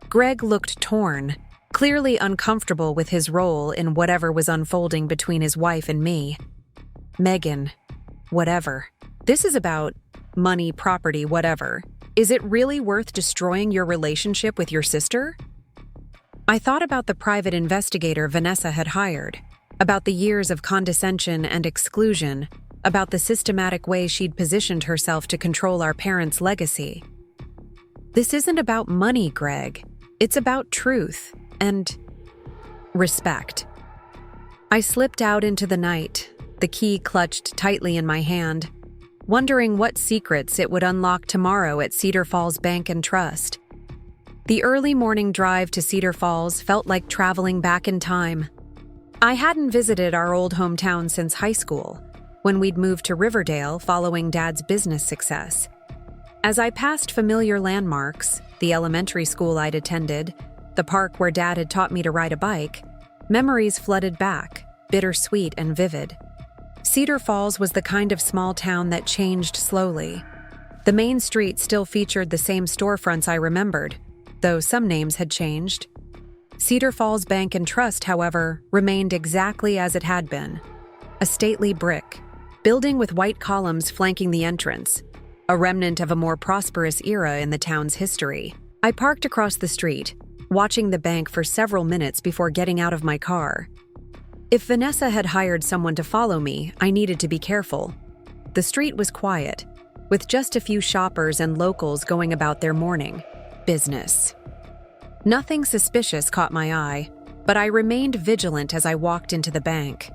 Greg looked torn, clearly uncomfortable with his role in whatever was unfolding between his wife and me. Megan, whatever. This is about money, property, whatever. Is it really worth destroying your relationship with your sister? I thought about the private investigator Vanessa had hired, about the years of condescension and exclusion, about the systematic way she'd positioned herself to control our parents' legacy. This isn't about money, Greg. It's about truth and respect. I slipped out into the night, the key clutched tightly in my hand, wondering what secrets it would unlock tomorrow at Cedar Falls Bank and Trust. The early morning drive to Cedar Falls felt like traveling back in time. I hadn't visited our old hometown since high school, when we'd moved to Riverdale following Dad's business success. As I passed familiar landmarks, the elementary school I'd attended, the park where Dad had taught me to ride a bike, memories flooded back, bittersweet and vivid. Cedar Falls was the kind of small town that changed slowly. The main street still featured the same storefronts I remembered, though some names had changed. Cedar Falls Bank and Trust, however, remained exactly as it had been. A stately brick, building with white columns flanking the entrance, a remnant of a more prosperous era in the town's history. I parked across the street, watching the bank for several minutes before getting out of my car. If Vanessa had hired someone to follow me, I needed to be careful. The street was quiet, with just a few shoppers and locals going about their morning business. Nothing suspicious caught my eye, but I remained vigilant as I walked into the bank.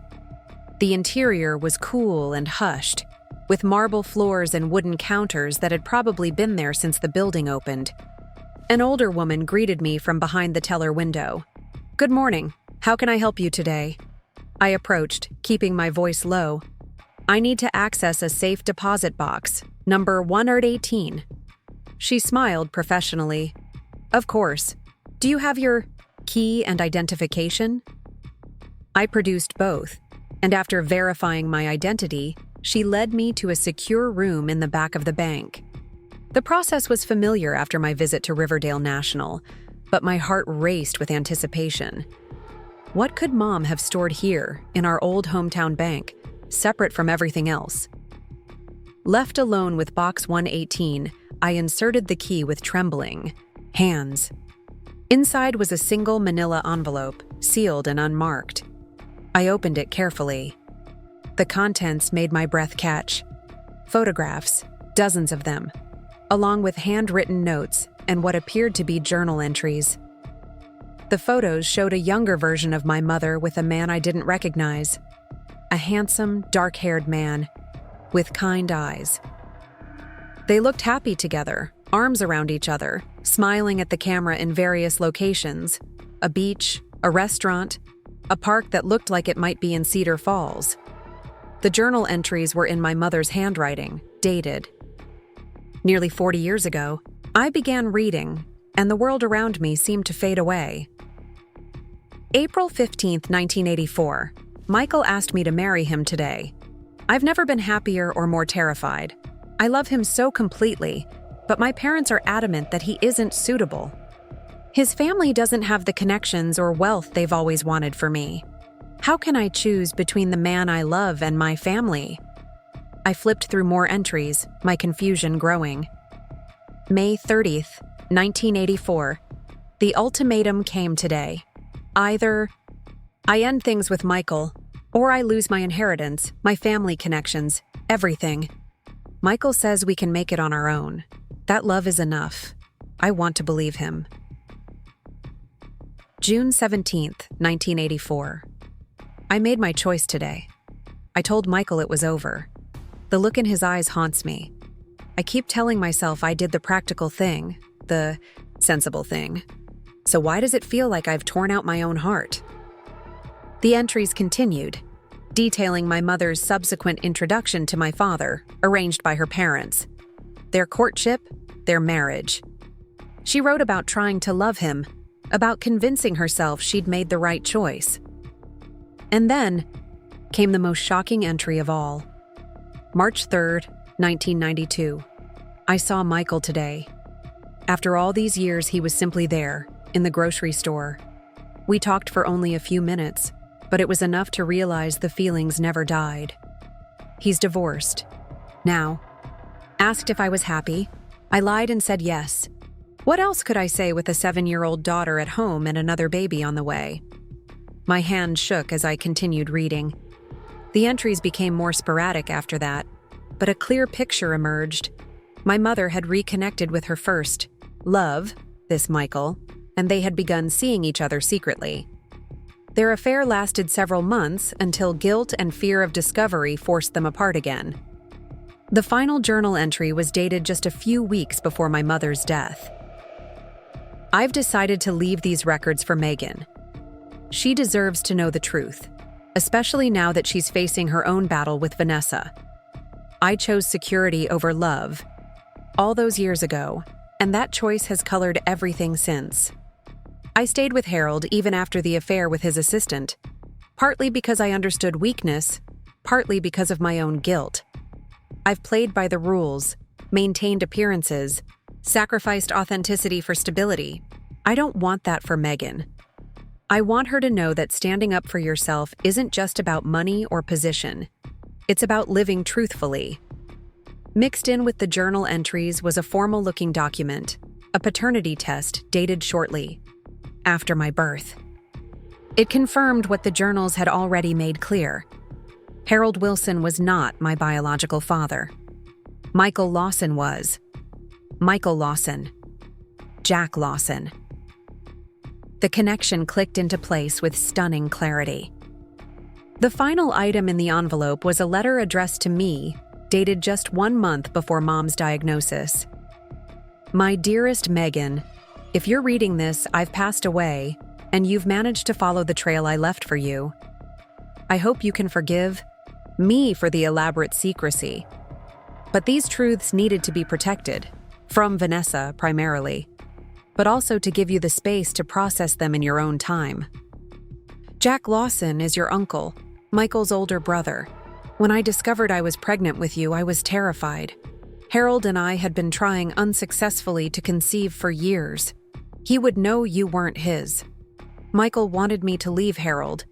The interior was cool and hushed, with marble floors and wooden counters that had probably been there since the building opened. An older woman greeted me from behind the teller window. "Good morning. How can I help you today?" I approached, keeping my voice low. "I need to access a safe deposit box, number 118. She smiled professionally. "Of course. Do you have your key and identification?" I produced both, and after verifying my identity, she led me to a secure room in the back of the bank. The process was familiar after my visit to Riverdale National, but my heart raced with anticipation. What could Mom have stored here, in our old hometown bank, separate from everything else? Left alone with box 118, I inserted the key with trembling hands. Inside was a single manila envelope, sealed and unmarked. I opened it carefully. The contents made my breath catch. Photographs, dozens of them, along with handwritten notes and what appeared to be journal entries. The photos showed a younger version of my mother with a man I didn't recognize. A handsome, dark-haired man with kind eyes. They looked happy together, arms around each other, smiling at the camera in various locations: a beach, a restaurant, a park that looked like it might be in Cedar Falls. The journal entries were in my mother's handwriting, dated. Nearly 40 years ago, I began reading, and the world around me seemed to fade away. April 15th, 1984. Michael asked me to marry him today. I've never been happier or more terrified. I love him so completely, but my parents are adamant that he isn't suitable. His family doesn't have the connections or wealth they've always wanted for me. How can I choose between the man I love and my family? I flipped through more entries, my confusion growing. May 30th, 1984. The ultimatum came today. Either I end things with Michael, or I lose my inheritance, my family connections, everything. Michael says we can make it on our own. That love is enough. I want to believe him. June 17th, 1984. I made my choice today. I told Michael it was over. The look in his eyes haunts me. I keep telling myself I did the practical thing, the sensible thing. So why does it feel like I've torn out my own heart? The entries continued, detailing my mother's subsequent introduction to my father, arranged by her parents. Their courtship, their marriage. She wrote about trying to love him, about convincing herself she'd made the right choice. And then came the most shocking entry of all. March 3rd, 1992. I saw Michael today. After all these years, he was simply there, in the grocery store. We talked for only a few minutes, but it was enough to realize the feelings never died. He's divorced. Now, asked if I was happy, I lied and said yes. What else could I say with a 7-year-old daughter at home and another baby on the way? My hand shook as I continued reading. The entries became more sporadic after that, but a clear picture emerged. My mother had reconnected with her first love, this Michael, and they had begun seeing each other secretly. Their affair lasted several months until guilt and fear of discovery forced them apart again. The final journal entry was dated just a few weeks before my mother's death. I've decided to leave these records for Megan. She deserves to know the truth, especially now that she's facing her own battle with Vanessa. I chose security over love all those years ago, and that choice has colored everything since. I stayed with Harold even after the affair with his assistant, partly because I understood weakness, partly because of my own guilt. I've played by the rules, maintained appearances, sacrificed authenticity for stability. I don't want that for Megan. I want her to know that standing up for yourself isn't just about money or position. It's about living truthfully. Mixed in with the journal entries was a formal-looking document, a paternity test dated shortly after my birth. It confirmed what the journals had already made clear. Harold Wilson was not my biological father. Michael Lawson was. Michael Lawson. Jack Lawson. The connection clicked into place with stunning clarity. The final item in the envelope was a letter addressed to me, dated just 1 month before Mom's diagnosis. My dearest Megan, if you're reading this, I've passed away, and you've managed to follow the trail I left for you. I hope you can forgive me for the elaborate secrecy. But these truths needed to be protected, from Vanessa primarily, but also to give you the space to process them in your own time. Jack Lawson is your uncle, Michael's older brother. When I discovered I was pregnant with you, I was terrified. Harold and I had been trying unsuccessfully to conceive for years. He would know you weren't his. Michael wanted me to leave Harold,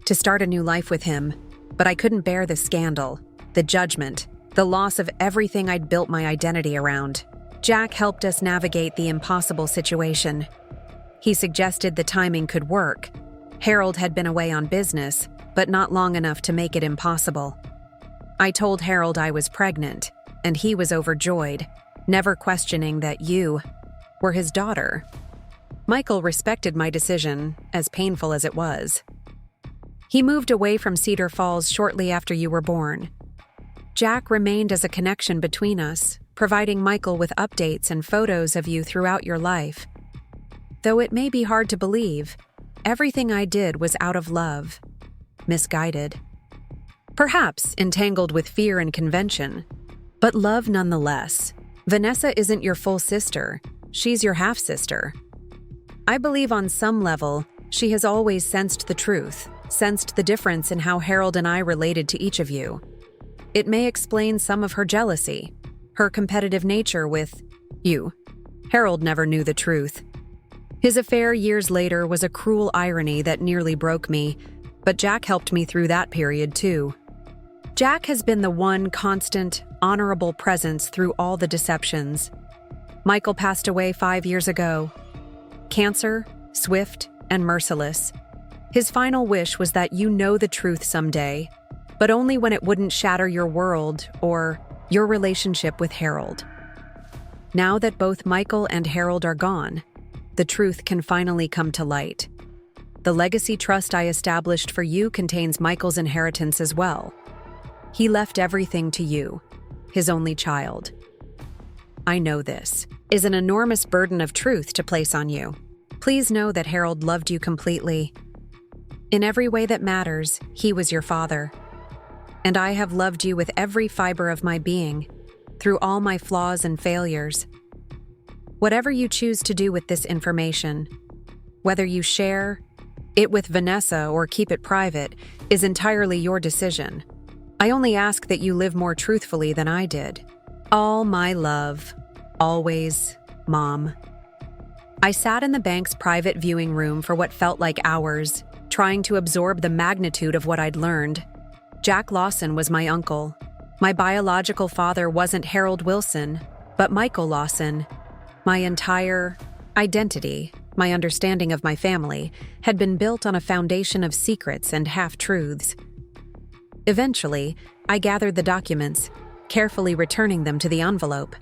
to start a new life with him, but I couldn't bear the scandal, the judgment, the loss of everything I'd built my identity around. Jack helped us navigate the impossible situation. He suggested the timing could work. Harold had been away on business, but not long enough to make it impossible. I told Harold I was pregnant, and he was overjoyed, never questioning that you were his daughter. Michael respected my decision, as painful as it was. He moved away from Cedar Falls shortly after you were born. Jack remained as a connection between us, providing Michael with updates and photos of you throughout your life. Though it may be hard to believe, everything I did was out of love, misguided. Perhaps entangled with fear and convention, but love nonetheless. Vanessa isn't your full sister, she's your half-sister. I believe on some level, she has always sensed the truth, sensed the difference in how Harold and I related to each of you. It may explain some of her jealousy, her competitive nature with you. Harold never knew the truth. His affair years later was a cruel irony that nearly broke me, but Jack helped me through that period too. Jack has been the one constant, honorable presence through all the deceptions. Michael passed away 5 years ago. Cancer, swift, and merciless. His final wish was that you know the truth someday, but only when it wouldn't shatter your world or your relationship with Harold. Now that both Michael and Harold are gone, the truth can finally come to light. The legacy trust I established for you contains Michael's inheritance as well. He left everything to you, his only child. I know this is an enormous burden of truth to place on you. Please know that Harold loved you completely. In every way that matters, he was your father. And I have loved you with every fiber of my being, through all my flaws and failures. Whatever you choose to do with this information, whether you share it with Vanessa or keep it private, is entirely your decision. I only ask that you live more truthfully than I did. All my love. Always, Mom. I sat in the bank's private viewing room for what felt like hours, trying to absorb the magnitude of what I'd learned. Jack Lawson was my uncle, My biological father wasn't Harold Wilson, but Michael Lawson. My entire identity, my understanding of my family, had been built on a foundation of secrets and half-truths. Eventually, I gathered the documents, carefully returning them to the envelope.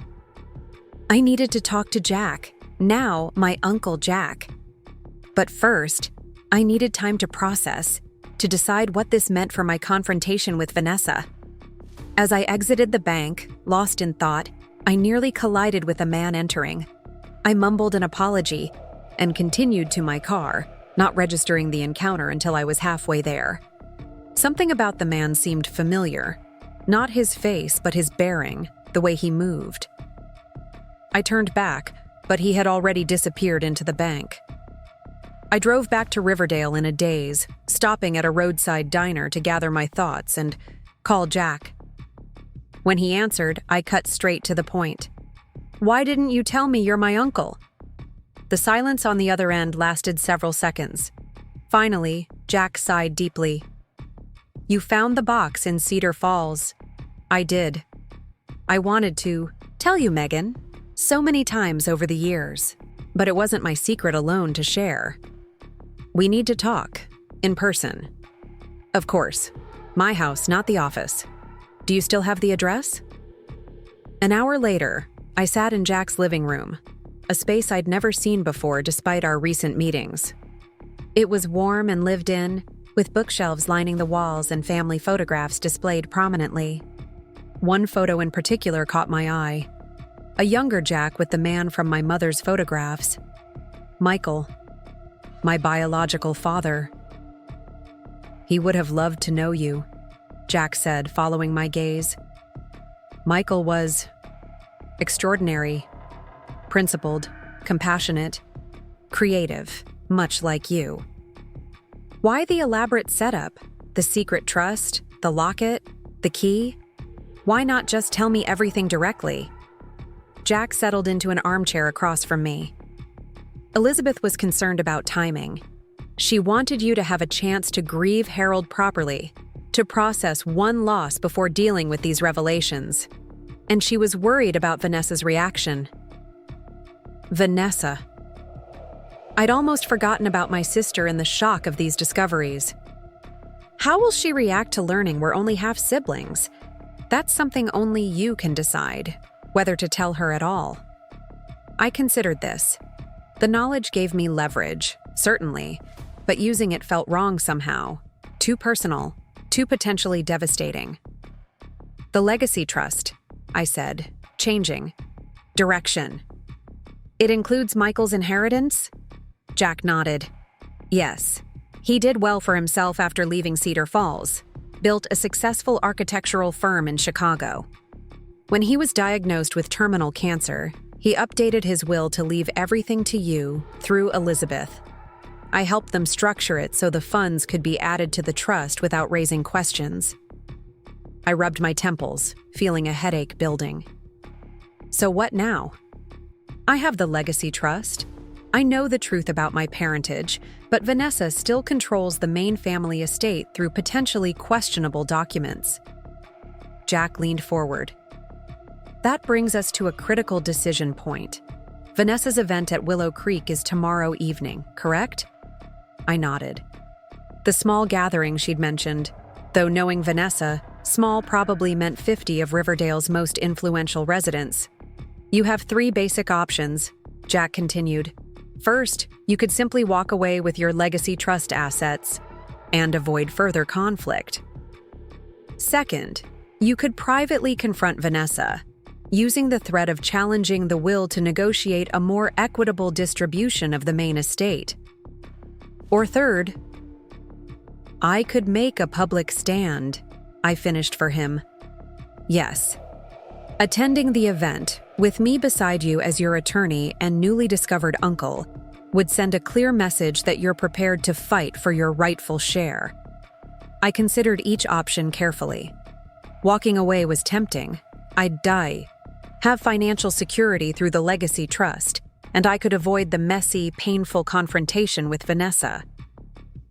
I needed to talk to Jack, now my Uncle Jack. But first, I needed time to process, to decide what this meant for my confrontation with Vanessa. As I exited the bank, lost in thought, I nearly collided with a man entering. I mumbled an apology and continued to my car, not registering the encounter until I was halfway there. Something about the man seemed familiar. Not his face, but his bearing, the way he moved. I turned back, but he had already disappeared into the bank. I drove back to Riverdale in a daze, stopping at a roadside diner to gather my thoughts and call Jack. When he answered, I cut straight to the point. "Why didn't you tell me you're my uncle?" The silence on the other end lasted several seconds. Finally, Jack sighed deeply. "You found the box in Cedar Falls." "I did. I wanted to tell you, Megan, so many times over the years, but it wasn't my secret alone to share. We need to talk, in person. Of course, my house, not the office. Do you still have the address?" An hour later, I sat in Jack's living room, a space I'd never seen before despite our recent meetings. It was warm and lived in, with bookshelves lining the walls and family photographs displayed prominently. One photo in particular caught my eye. A younger Jack with the man from my mother's photographs. Michael, my biological father. "He would have loved to know you," Jack said, following my gaze. "Michael was extraordinary, principled, compassionate, creative, much like you." Why the elaborate setup? The secret trust? The locket? The key? Why not just tell me everything directly? Jack settled into an armchair across from me. "Elizabeth was concerned about timing. She wanted you to have a chance to grieve Harold properly, to process one loss before dealing with these revelations. And she was worried about Vanessa's reaction." Vanessa. I'd almost forgotten about my sister in the shock of these discoveries. How will she react to learning we're only half siblings? That's something only you can decide, whether to tell her at all. I considered this. The knowledge gave me leverage, certainly, but using it felt wrong somehow. Too personal, too potentially devastating. "The legacy trust," I said, changing direction. "It includes Michael's inheritance?" Jack nodded. "Yes. He did well for himself after leaving Cedar Falls, built a successful architectural firm in Chicago. When he was diagnosed with terminal cancer, he updated his will to leave everything to you through Elizabeth. I helped them structure it so the funds could be added to the trust without raising questions." I rubbed my temples, feeling a headache building. "So what now?" "I have the legacy trust. I know the truth about my parentage, but Vanessa still controls the main family estate through potentially questionable documents." Jack leaned forward. "That brings us to a critical decision point. Vanessa's event at Willow Creek is tomorrow evening, correct?" I nodded. The small gathering she'd mentioned, though knowing Vanessa, small probably meant 50 of Riverdale's most influential residents. "You have 3 basic options," Jack continued. "First, you could simply walk away with your legacy trust assets and avoid further conflict. Second, you could privately confront Vanessa, using the threat of challenging the will to negotiate a more equitable distribution of the main estate. Or third, I could make a public stand," I finished for him. "Yes. Attending the event, with me beside you as your attorney and newly discovered uncle, would send a clear message that you're prepared to fight for your rightful share." I considered each option carefully. Walking away was tempting. I'd die, have financial security through the legacy trust, and I could avoid the messy, painful confrontation with Vanessa.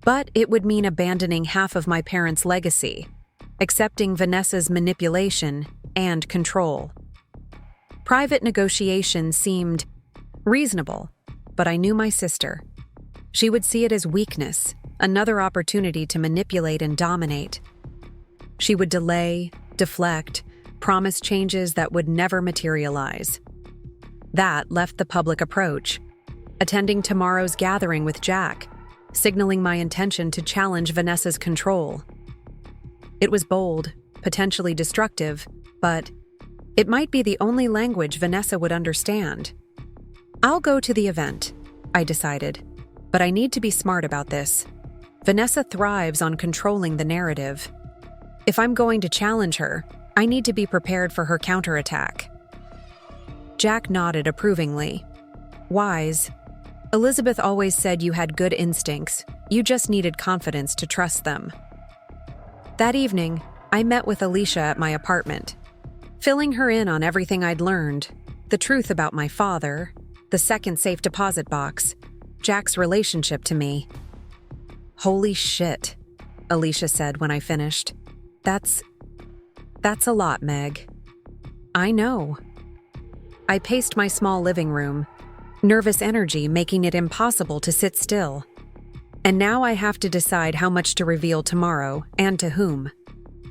But it would mean abandoning half of my parents' legacy, accepting Vanessa's manipulation and control. Private negotiation seemed reasonable, but I knew my sister. She would see it as weakness, another opportunity to manipulate and dominate. She would delay, deflect, promise changes that would never materialize. That left the public approach, attending tomorrow's gathering with Jack, signaling my intention to challenge Vanessa's control. It was bold, potentially destructive, but it might be the only language Vanessa would understand. I'll go to the event, I decided, but I need to be smart about this. Vanessa thrives on controlling the narrative. If I'm going to challenge her, I need to be prepared for her counterattack. Jack nodded approvingly. Wise. Elizabeth always said you had good instincts. You just needed confidence to trust them. That evening, I met with Alicia at my apartment, filling her in on everything I'd learned, the truth about my father, the second safe deposit box, Jack's relationship to me. Holy shit, Alicia said when I finished. That's a lot, Meg. I know. I paced my small living room, nervous energy making it impossible to sit still. And now I have to decide how much to reveal tomorrow and to whom.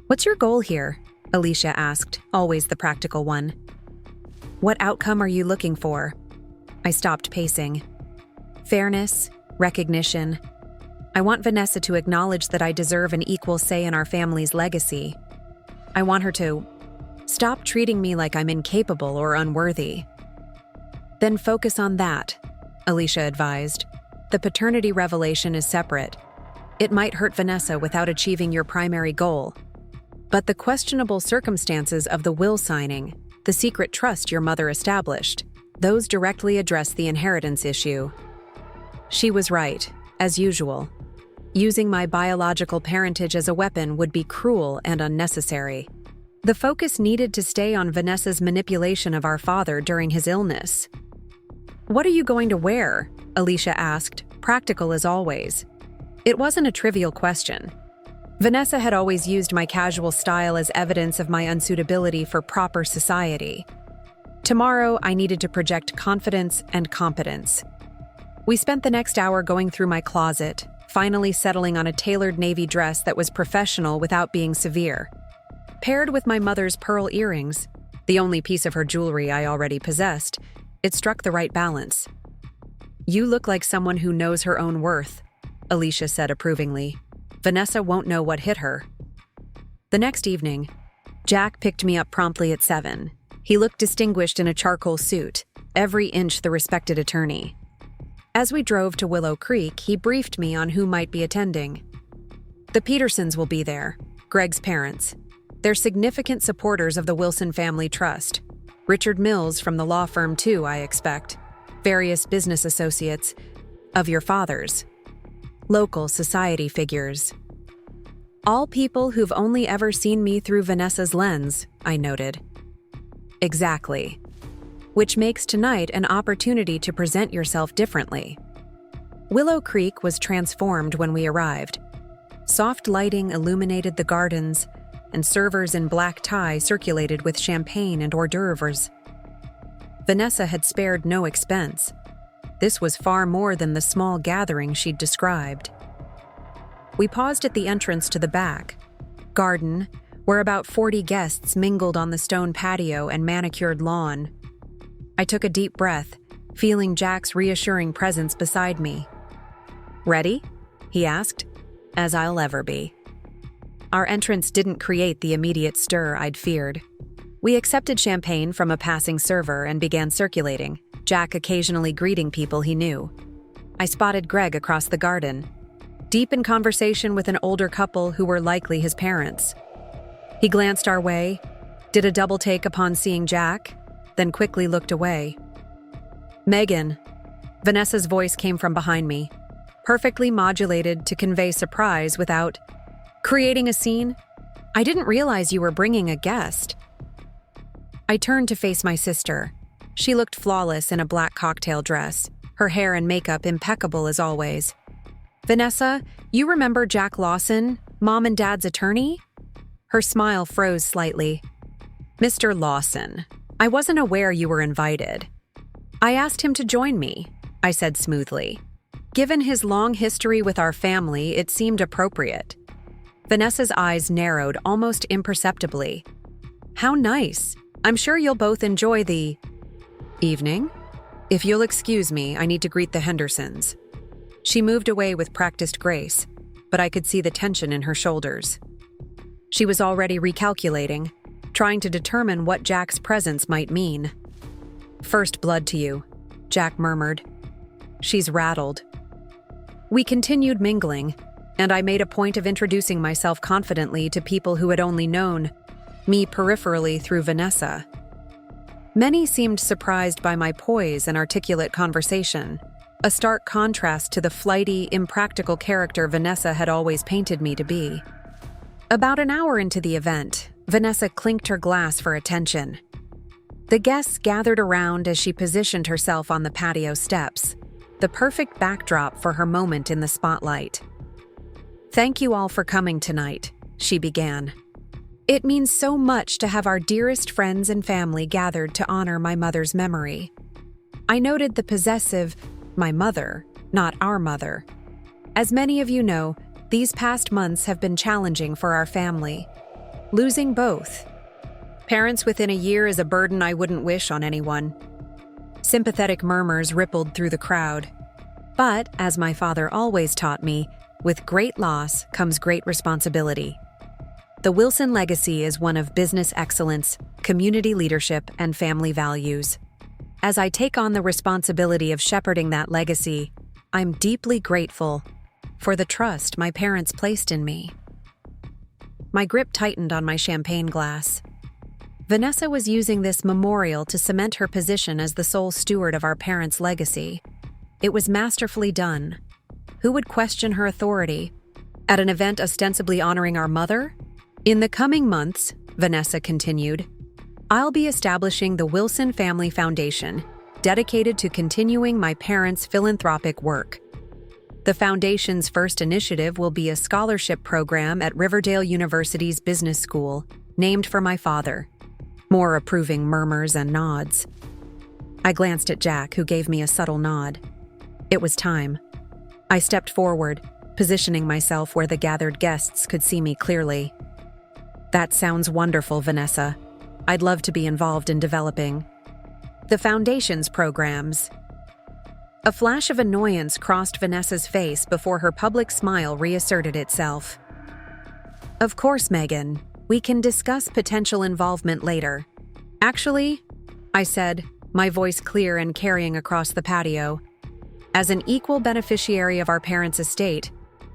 What's your goal here? Alicia asked, always the practical one. What outcome are you looking for? I stopped pacing. Fairness, recognition. I want Vanessa to acknowledge that I deserve an equal say in our family's legacy. I want her to stop treating me like I'm incapable or unworthy. Then focus on that, Alicia advised. The paternity revelation is separate. It might hurt Vanessa without achieving your primary goal. But the questionable circumstances of the will signing, the secret trust your mother established, those directly address the inheritance issue. She was right, as usual. Using my biological parentage as a weapon would be cruel and unnecessary. The focus needed to stay on Vanessa's manipulation of our father during his illness. What are you going to wear? Alicia asked, practical as always. It wasn't a trivial question. Vanessa had always used my casual style as evidence of my unsuitability for proper society. Tomorrow, I needed to project confidence and competence. We spent the next hour going through my closet, finally settling on a tailored navy dress that was professional without being severe. Paired with my mother's pearl earrings, the only piece of her jewelry I already possessed, it struck the right balance. You look like someone who knows her own worth, Alicia said approvingly. Vanessa won't know what hit her. The next evening, Jack picked me up promptly at 7. He looked distinguished in a charcoal suit, every inch the respected attorney. As we drove to Willow Creek, he briefed me on who might be attending. The Petersons will be there, Greg's parents. They're significant supporters of the Wilson Family Trust. Richard Mills from the law firm too, I expect. Various business associates of your father's. Local society figures. All people who've only ever seen me through Vanessa's lens, I noted. Exactly. Which makes tonight an opportunity to present yourself differently. Willow Creek was transformed when we arrived. Soft lighting illuminated the gardens, and servers in black tie circulated with champagne and hors d'oeuvres. Vanessa had spared no expense. This was far more than the small gathering she'd described. We paused at the entrance to the back garden, where about 40 guests mingled on the stone patio and manicured lawn. I took a deep breath, feeling Jack's reassuring presence beside me. Ready? He asked. As I'll ever be. Our entrance didn't create the immediate stir I'd feared. We accepted champagne from a passing server and began circulating, Jack occasionally greeting people he knew. I spotted Greg across the garden, deep in conversation with an older couple who were likely his parents. He glanced our way, did a double take upon seeing Jack, then quickly looked away. Megan. Vanessa's voice came from behind me, perfectly modulated to convey surprise without creating a scene. I didn't realize you were bringing a guest. I turned to face my sister. She looked flawless in a black cocktail dress, her hair and makeup impeccable as always. Vanessa, you remember Jack Lawson, Mom and Dad's attorney? Her smile froze slightly. "Mr. Lawson, I wasn't aware you were invited." "I asked him to join me," I said smoothly. Given his long history with our family, it seemed appropriate. Vanessa's eyes narrowed almost imperceptibly. "How nice. I'm sure you'll both enjoy the evening. If you'll excuse me, I need to greet the Hendersons." She moved away with practiced grace, but I could see the tension in her shoulders. She was already recalculating, trying to determine what Jack's presence might mean. "First blood to you," Jack murmured. "She's rattled." We continued mingling, and I made a point of introducing myself confidently to people who had only known me peripherally through Vanessa. Many seemed surprised by my poise and articulate conversation, a stark contrast to the flighty, impractical character Vanessa had always painted me to be. About an hour into the event, Vanessa clinked her glass for attention. The guests gathered around as she positioned herself on the patio steps, the perfect backdrop for her moment in the spotlight. "Thank you all for coming tonight," she began. "It means so much to have our dearest friends and family gathered to honor my mother's memory." I noted the possessive, "my mother," not "our mother." As many of you know, these past months have been challenging for our family. Losing both parents within a year is a burden I wouldn't wish on anyone. Sympathetic murmurs rippled through the crowd. But, as my father always taught me, with great loss comes great responsibility. The Wilson legacy is one of business excellence, community leadership, and family values. As I take on the responsibility of shepherding that legacy, I'm deeply grateful for the trust my parents placed in me. My grip tightened on my champagne glass. Vanessa was using this memorial to cement her position as the sole steward of our parents' legacy. It was masterfully done. Who would question her authority? At an event ostensibly honoring our mother? "In the coming months," Vanessa continued, "I'll be establishing the Wilson Family Foundation, dedicated to continuing my parents' philanthropic work. The foundation's first initiative will be a scholarship program at Riverdale University's business school, named for my father." More approving murmurs and nods. I glanced at Jack, who gave me a subtle nod. It was time. I stepped forward, positioning myself where the gathered guests could see me clearly. "That sounds wonderful, Vanessa. I'd love to be involved in developing the foundation's programs." A flash of annoyance crossed Vanessa's face before her public smile reasserted itself. "Of course, Megan. We can discuss potential involvement later." "Actually," I said, my voice clear and carrying across the patio, "as an equal beneficiary of our parents' estate,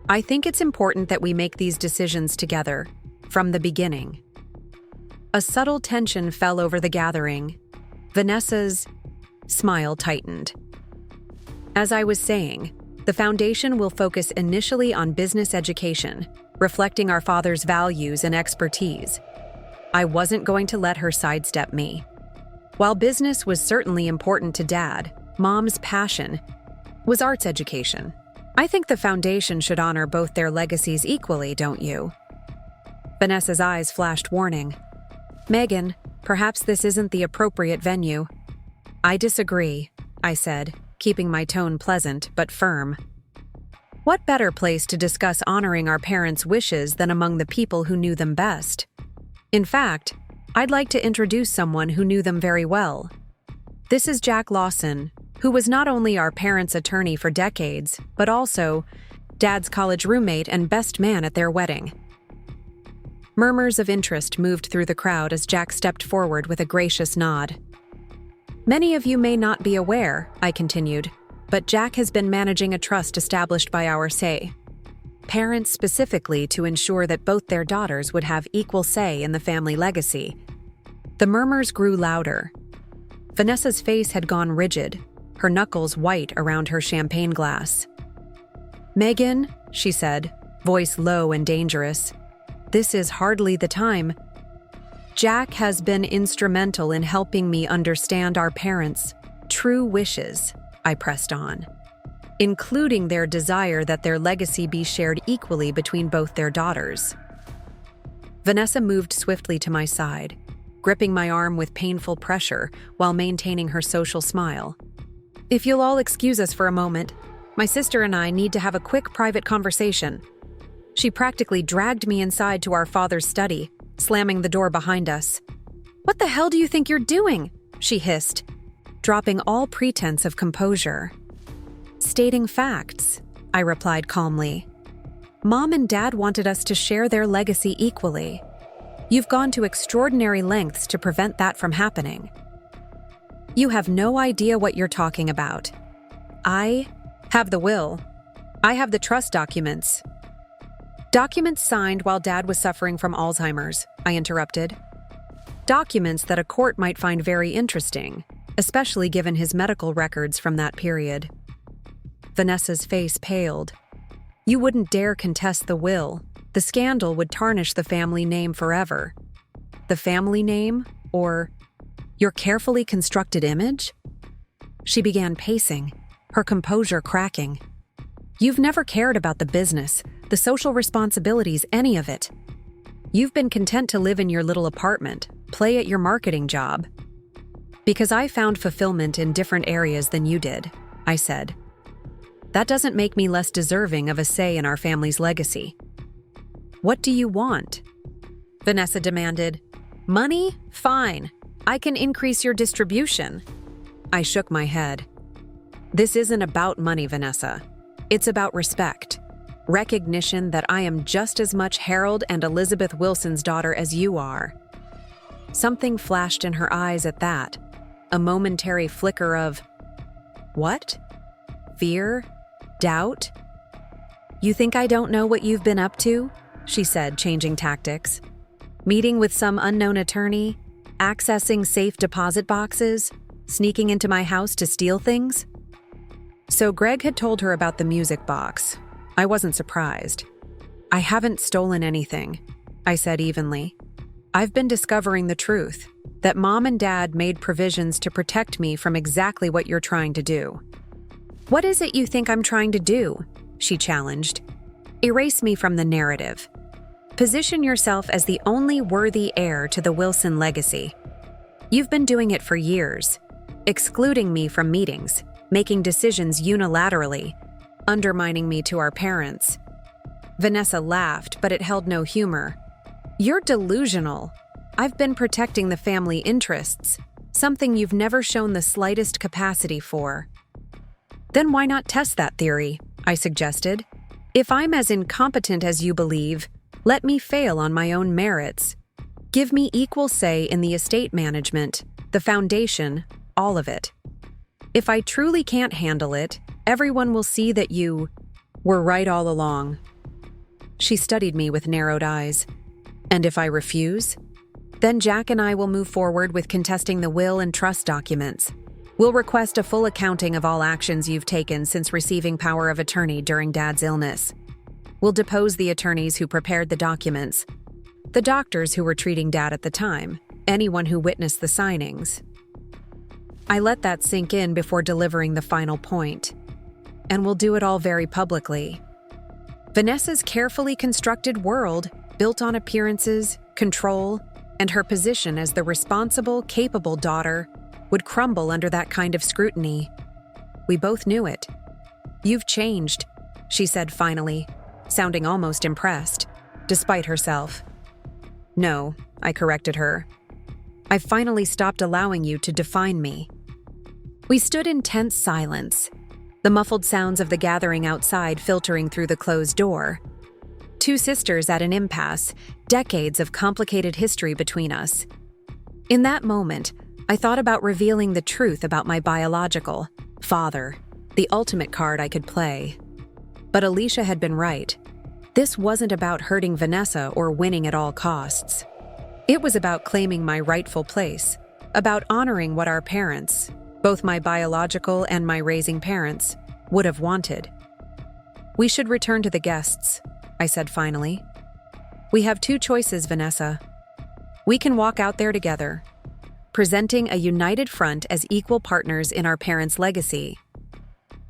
I think it's important that we make these decisions together, from the beginning." A subtle tension fell over the gathering. Vanessa's smile tightened. "As I was saying, the foundation will focus initially on business education, reflecting our father's values and expertise. I wasn't going to let her sidestep me. While business was certainly important to Dad, Mom's passion was arts education. I think the foundation should honor both their legacies equally, don't you?" Vanessa's eyes flashed warning. "Megan, perhaps this isn't the appropriate venue." "I disagree," I said, keeping my tone pleasant but firm. What better place to discuss honoring our parents' wishes than among the people who knew them best? In fact, I'd like to introduce someone who knew them very well. This is Jack Lawson, who was not only our parents' attorney for decades, but also Dad's college roommate and best man at their wedding. Murmurs of interest moved through the crowd as Jack stepped forward with a gracious nod. "Many of you may not be aware," I continued, "but Jack has been managing a trust established by our parents specifically to ensure that both their daughters would have equal say in the family legacy." The murmurs grew louder. Vanessa's face had gone rigid, her knuckles white around her champagne glass. "Megan," she said, voice low and dangerous, "this is hardly the time. Jack has been instrumental in helping me understand our parents' true wishes," I pressed on, "including their desire that their legacy be shared equally between both their daughters." Vanessa moved swiftly to my side, gripping my arm with painful pressure while maintaining her social smile. "If you'll all excuse us for a moment, my sister and I need to have a quick private conversation." She practically dragged me inside to our father's study, slamming the door behind us. "What the hell do you think you're doing?" she hissed, dropping all pretense of composure. "Stating facts," I replied calmly. "Mom and Dad wanted us to share their legacy equally. You've gone to extraordinary lengths to prevent that from happening. You have no idea what you're talking about. I have the will. I have the trust documents." "Documents signed while Dad was suffering from Alzheimer's," I interrupted. "Documents that a court might find very interesting, especially given his medical records from that period." Vanessa's face paled. "You wouldn't dare contest the will. The scandal would tarnish the family name forever." "The family name? Or your carefully constructed image?" She began pacing, her composure cracking. "You've never cared about the business, the social responsibilities, any of it. You've been content to live in your little apartment, play at your marketing job." "Because I found fulfillment in different areas than you did," I said. "That doesn't make me less deserving of a say in our family's legacy." "What do you want?" Vanessa demanded. "Money? Fine. I can increase your distribution." I shook my head. "This isn't about money, Vanessa. It's about respect. Recognition that I am just as much Harold and Elizabeth Wilson's daughter as you are." Something flashed in her eyes at that, a momentary flicker of, what? Fear? Doubt? "You think I don't know what you've been up to?" she said, changing tactics. "Meeting with some unknown attorney? Accessing safe deposit boxes? Sneaking into my house to steal things?" So Greg had told her about the music box. I wasn't surprised. "I haven't stolen anything," I said evenly. "I've been discovering the truth, that Mom and Dad made provisions to protect me from exactly what you're trying to do." "What is it you think I'm trying to do?" she challenged. "Erase me from the narrative. Position yourself as the only worthy heir to the Wilson legacy. You've been doing it for years, excluding me from meetings, making decisions unilaterally, undermining me to our parents." Vanessa laughed, but it held no humor. "You're delusional. I've been protecting the family interests, something you've never shown the slightest capacity for." "Then why not test that theory?" I suggested. "If I'm as incompetent as you believe, let me fail on my own merits. Give me equal say in the estate management, the foundation, all of it. If I truly can't handle it, everyone will see that you were right all along." She studied me with narrowed eyes. "And if I refuse? Then Jack and I will move forward with contesting the will and trust documents. We'll request a full accounting of all actions you've taken since receiving power of attorney during Dad's illness. We'll depose the attorneys who prepared the documents, the doctors who were treating Dad at the time, anyone who witnessed the signings." I let that sink in before delivering the final point. "And we'll do it all very publicly." Vanessa's carefully constructed world, built on appearances, control, and her position as the responsible, capable daughter, would crumble under that kind of scrutiny. We both knew it. "You've changed," she said finally, sounding almost impressed, despite herself. "No," I corrected her. "I've finally stopped allowing you to define me." We stood in tense silence, the muffled sounds of the gathering outside filtering through the closed door. Two sisters at an impasse, decades of complicated history between us. In that moment, I thought about revealing the truth about my biological father, the ultimate card I could play. But Alicia had been right. This wasn't about hurting Vanessa or winning at all costs. It was about claiming my rightful place, about honoring what our parents, both my biological and my raising parents, would have wanted. "We should return to the guests," I said finally. "We have two choices, Vanessa. We can walk out there together, presenting a united front as equal partners in our parents' legacy.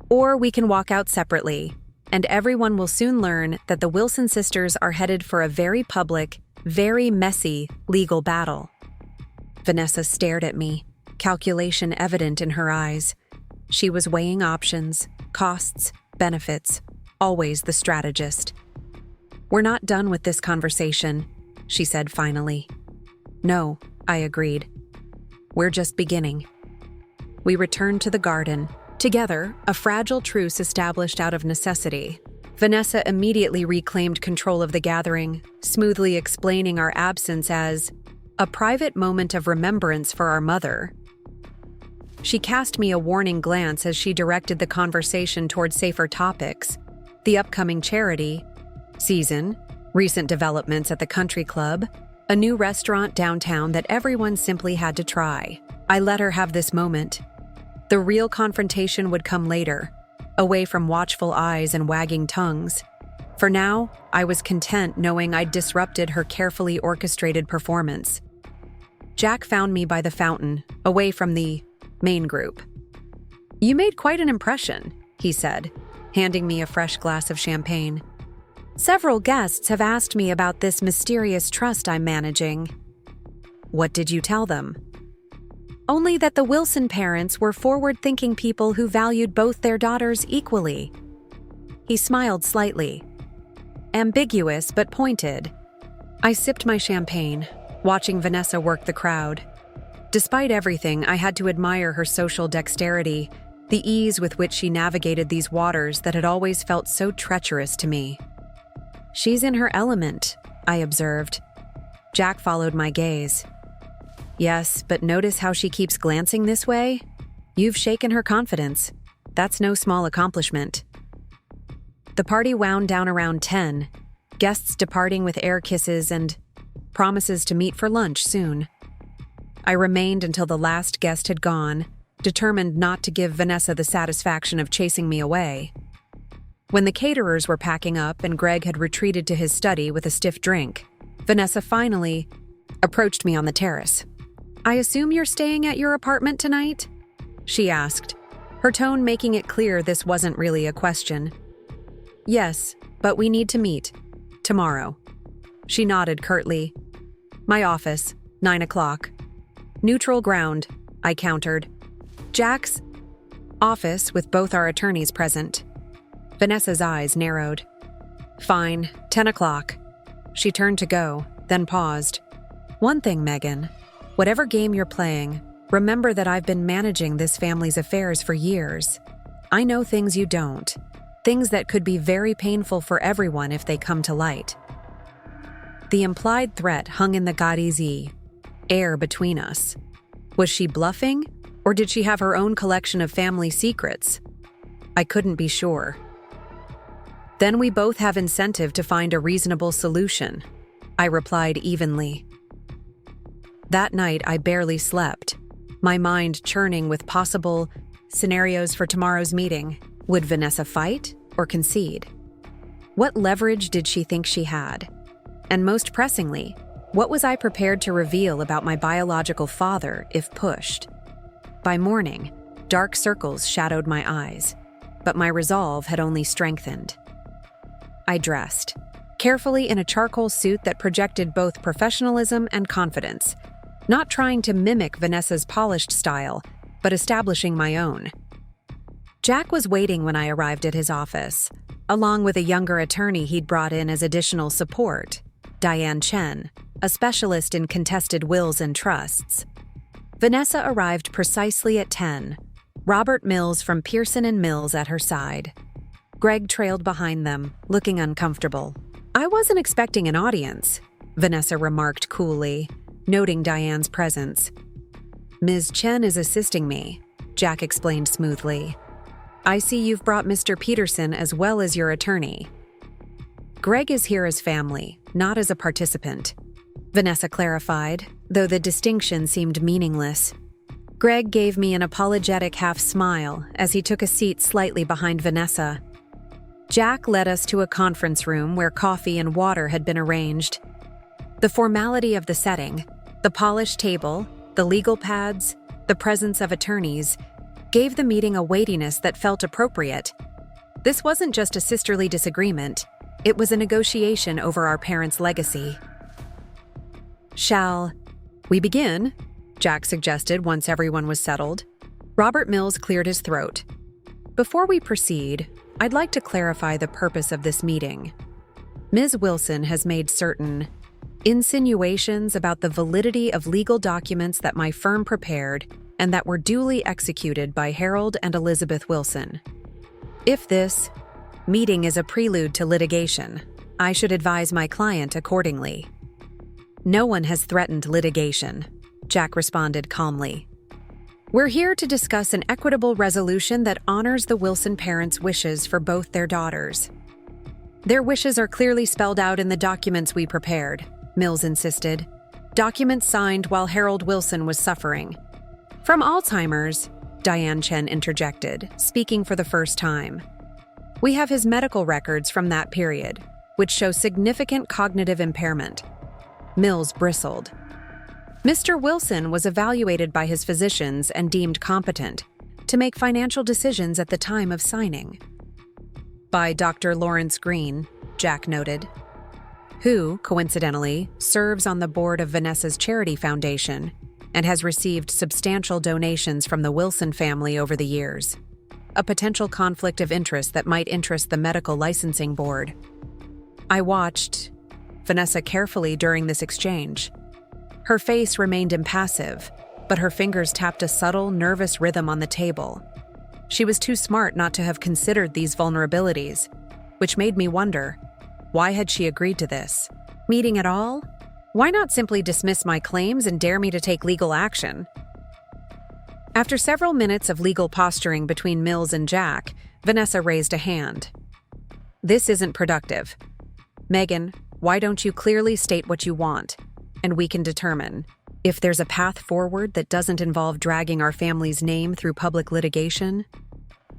Or we can walk out separately, and everyone will soon learn that the Wilson sisters are headed for a very public, very messy legal battle. Vanessa stared at me, calculation evident in her eyes. She was weighing options, costs, benefits, always the strategist. "We're not done with this conversation," she said finally. "No," I agreed. "We're just beginning." We returned to the garden. Together, a fragile truce established out of necessity. Vanessa immediately reclaimed control of the gathering, smoothly explaining our absence as a private moment of remembrance for our mother. She cast me a warning glance as she directed the conversation toward safer topics: the upcoming charity season, recent developments at the country club, a new restaurant downtown that everyone simply had to try. I let her have this moment. The real confrontation would come later, away from watchful eyes and wagging tongues. For now, I was content knowing I'd disrupted her carefully orchestrated performance. Jack found me by the fountain, away from the main group. "You made quite an impression," he said, handing me a fresh glass of champagne. "Several guests have asked me about this mysterious trust I'm managing." "What did you tell them?" "Only that the Wilson parents were forward-thinking people who valued both their daughters equally." He smiled slightly. Ambiguous but pointed. I sipped my champagne, watching Vanessa work the crowd. Despite everything, I had to admire her social dexterity, the ease with which she navigated these waters that had always felt so treacherous to me. "She's in her element," I observed. Jack followed my gaze. "Yes, but notice how she keeps glancing this way? You've shaken her confidence. That's no small accomplishment." The party wound down around 10, guests departing with air kisses and promises to meet for lunch soon. I remained until the last guest had gone, determined not to give Vanessa the satisfaction of chasing me away. When the caterers were packing up and Greg had retreated to his study with a stiff drink, Vanessa finally approached me on the terrace. "I assume you're staying at your apartment tonight?" she asked, her tone making it clear this wasn't really a question. "Yes, but we need to meet. Tomorrow." She nodded curtly. "My office, 9 o'clock. "Neutral ground," I countered. "Jack's office with both our attorneys present." Vanessa's eyes narrowed. "Fine, 10 o'clock. She turned to go, then paused. "One thing, Megan. Whatever game you're playing, remember that I've been managing this family's affairs for years. I know things you don't. Things that could be very painful for everyone if they come to light." The implied threat hung in the garizi, air between us. Was she bluffing, or did she have her own collection of family secrets? I couldn't be sure. "Then we both have incentive to find a reasonable solution," I replied evenly. That night, I barely slept, my mind churning with possible scenarios for tomorrow's meeting. Would Vanessa fight or concede? What leverage did she think she had? And most pressingly, what was I prepared to reveal about my biological father if pushed? By morning, dark circles shadowed my eyes, but my resolve had only strengthened. I dressed, carefully in a charcoal suit that projected both professionalism and confidence, not trying to mimic Vanessa's polished style, but establishing my own. Jack was waiting when I arrived at his office, along with a younger attorney he'd brought in as additional support, Diane Chen, a specialist in contested wills and trusts. Vanessa arrived precisely at 10, Robert Mills from Pearson & Mills at her side. Greg trailed behind them, looking uncomfortable. "I wasn't expecting an audience," Vanessa remarked coolly, noting Diane's presence. "Ms. Chen is assisting me," Jack explained smoothly. "I see you've brought Mr. Peterson as well as your attorney." "Greg is here as family, not as a participant," Vanessa clarified, though the distinction seemed meaningless. Greg gave me an apologetic half-smile as he took a seat slightly behind Vanessa. Jack led us to a conference room where coffee and water had been arranged. The formality of the setting, the polished table, the legal pads, the presence of attorneys, gave the meeting a weightiness that felt appropriate. This wasn't just a sisterly disagreement, it was a negotiation over our parents' legacy. Shall we begin? Jack suggested once everyone was settled. Robert Mills cleared his throat. Before we proceed, I'd like to clarify the purpose of this meeting. Ms. Wilson has made certain insinuations about the validity of legal documents that my firm prepared and that were duly executed by Harold and Elizabeth Wilson. If this meeting is a prelude to litigation, I should advise my client accordingly. No one has threatened litigation, Jack responded calmly. We're here to discuss an equitable resolution that honors the Wilson parents' wishes for both their daughters. Their wishes are clearly spelled out in the documents we prepared, Mills insisted. Documents signed while Harold Wilson was suffering from Alzheimer's, Diane Chen interjected, speaking for the first time. We have his medical records from that period, which show significant cognitive impairment. Mills bristled. Mr. Wilson was evaluated by his physicians and deemed competent to make financial decisions at the time of signing. By Dr. Lawrence Green, Jack noted, who, coincidentally, serves on the board of Vanessa's charity foundation and has received substantial donations from the Wilson family over the years. A potential conflict of interest that might interest the medical licensing board. I watched Vanessa carefully during this exchange. Her face remained impassive, but her fingers tapped a subtle, nervous rhythm on the table. She was too smart not to have considered these vulnerabilities, which made me wonder, why had she agreed to this meeting at all? Why not simply dismiss my claims and dare me to take legal action? After several minutes of legal posturing between Mills and Jack, Vanessa raised a hand. This isn't productive. Megan, why don't you clearly state what you want, and we can determine if there's a path forward that doesn't involve dragging our family's name through public litigation?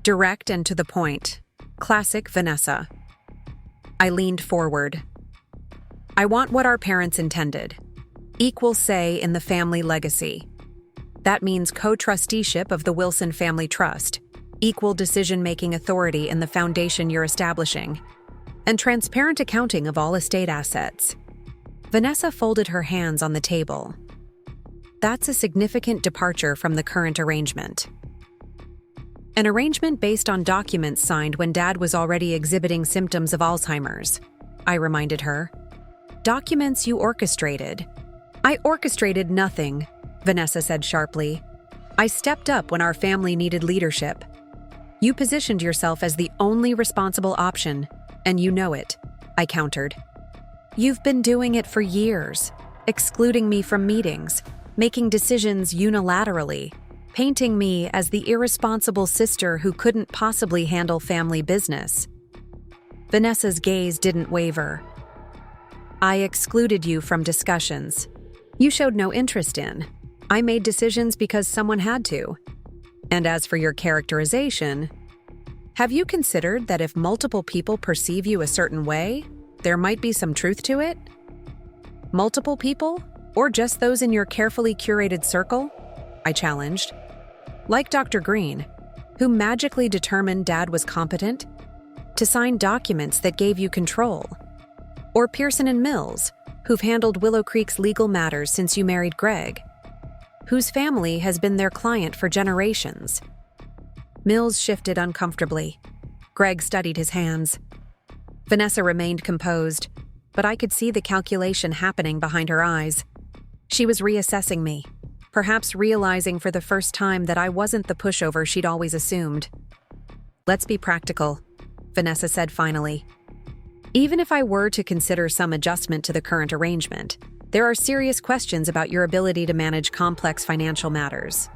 Direct and to the point. Classic Vanessa. I leaned forward. I want what our parents intended. Equal say in the family legacy. That means co-trusteeship of the Wilson Family Trust, equal decision-making authority in the foundation you're establishing, and transparent accounting of all estate assets. Vanessa folded her hands on the table. That's a significant departure from the current arrangement. An arrangement based on documents signed when Dad was already exhibiting symptoms of Alzheimer's, I reminded her. Documents you orchestrated. I orchestrated nothing, Vanessa said sharply. I stepped up when our family needed leadership. You positioned yourself as the only responsible option, and you know it, I countered. You've been doing it for years, excluding me from meetings, making decisions unilaterally, painting me as the irresponsible sister who couldn't possibly handle family business. Vanessa's gaze didn't waver. I excluded you from discussions. You showed no interest in. I made decisions because someone had to. And as for your characterization, have you considered that if multiple people perceive you a certain way, there might be some truth to it? Multiple people? Or just those in your carefully curated circle? I challenged. Like Dr. Green, who magically determined Dad was competent to sign documents that gave you control. Or Pearson and Mills, who've handled Willow Creek's legal matters since you married Greg, whose family has been their client for generations. Mills shifted uncomfortably. Greg studied his hands. Vanessa remained composed, but I could see the calculation happening behind her eyes. She was reassessing me, perhaps realizing for the first time that I wasn't the pushover she'd always assumed. Let's be practical, Vanessa said finally. Even if I were to consider some adjustment to the current arrangement, there are serious questions about your ability to manage complex financial matters.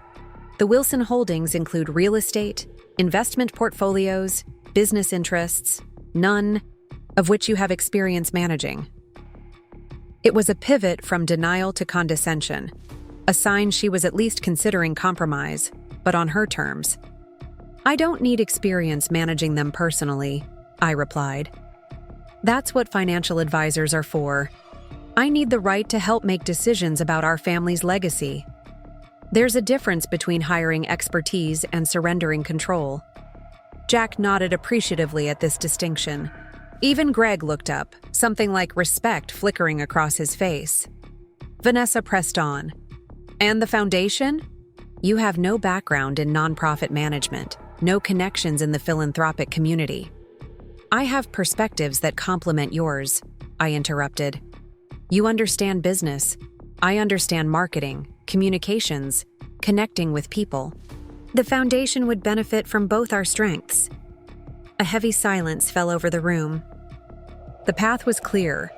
The Wilson holdings include real estate, investment portfolios, business interests, none of which you have experience managing. It was a pivot from denial to condescension, a sign she was at least considering compromise, but on her terms. I don't need experience managing them personally, I replied. That's what financial advisors are for. I need the right to help make decisions about our family's legacy. There's a difference between hiring expertise and surrendering control. Jack nodded appreciatively at this distinction. Even Greg looked up, something like respect flickering across his face. Vanessa pressed on. And the foundation? You have no background in nonprofit management, no connections in the philanthropic community. I have perspectives that complement yours, I interrupted. You understand business. I understand marketing, communications, connecting with people. The foundation would benefit from both our strengths. A heavy silence fell over the room. The path was clear.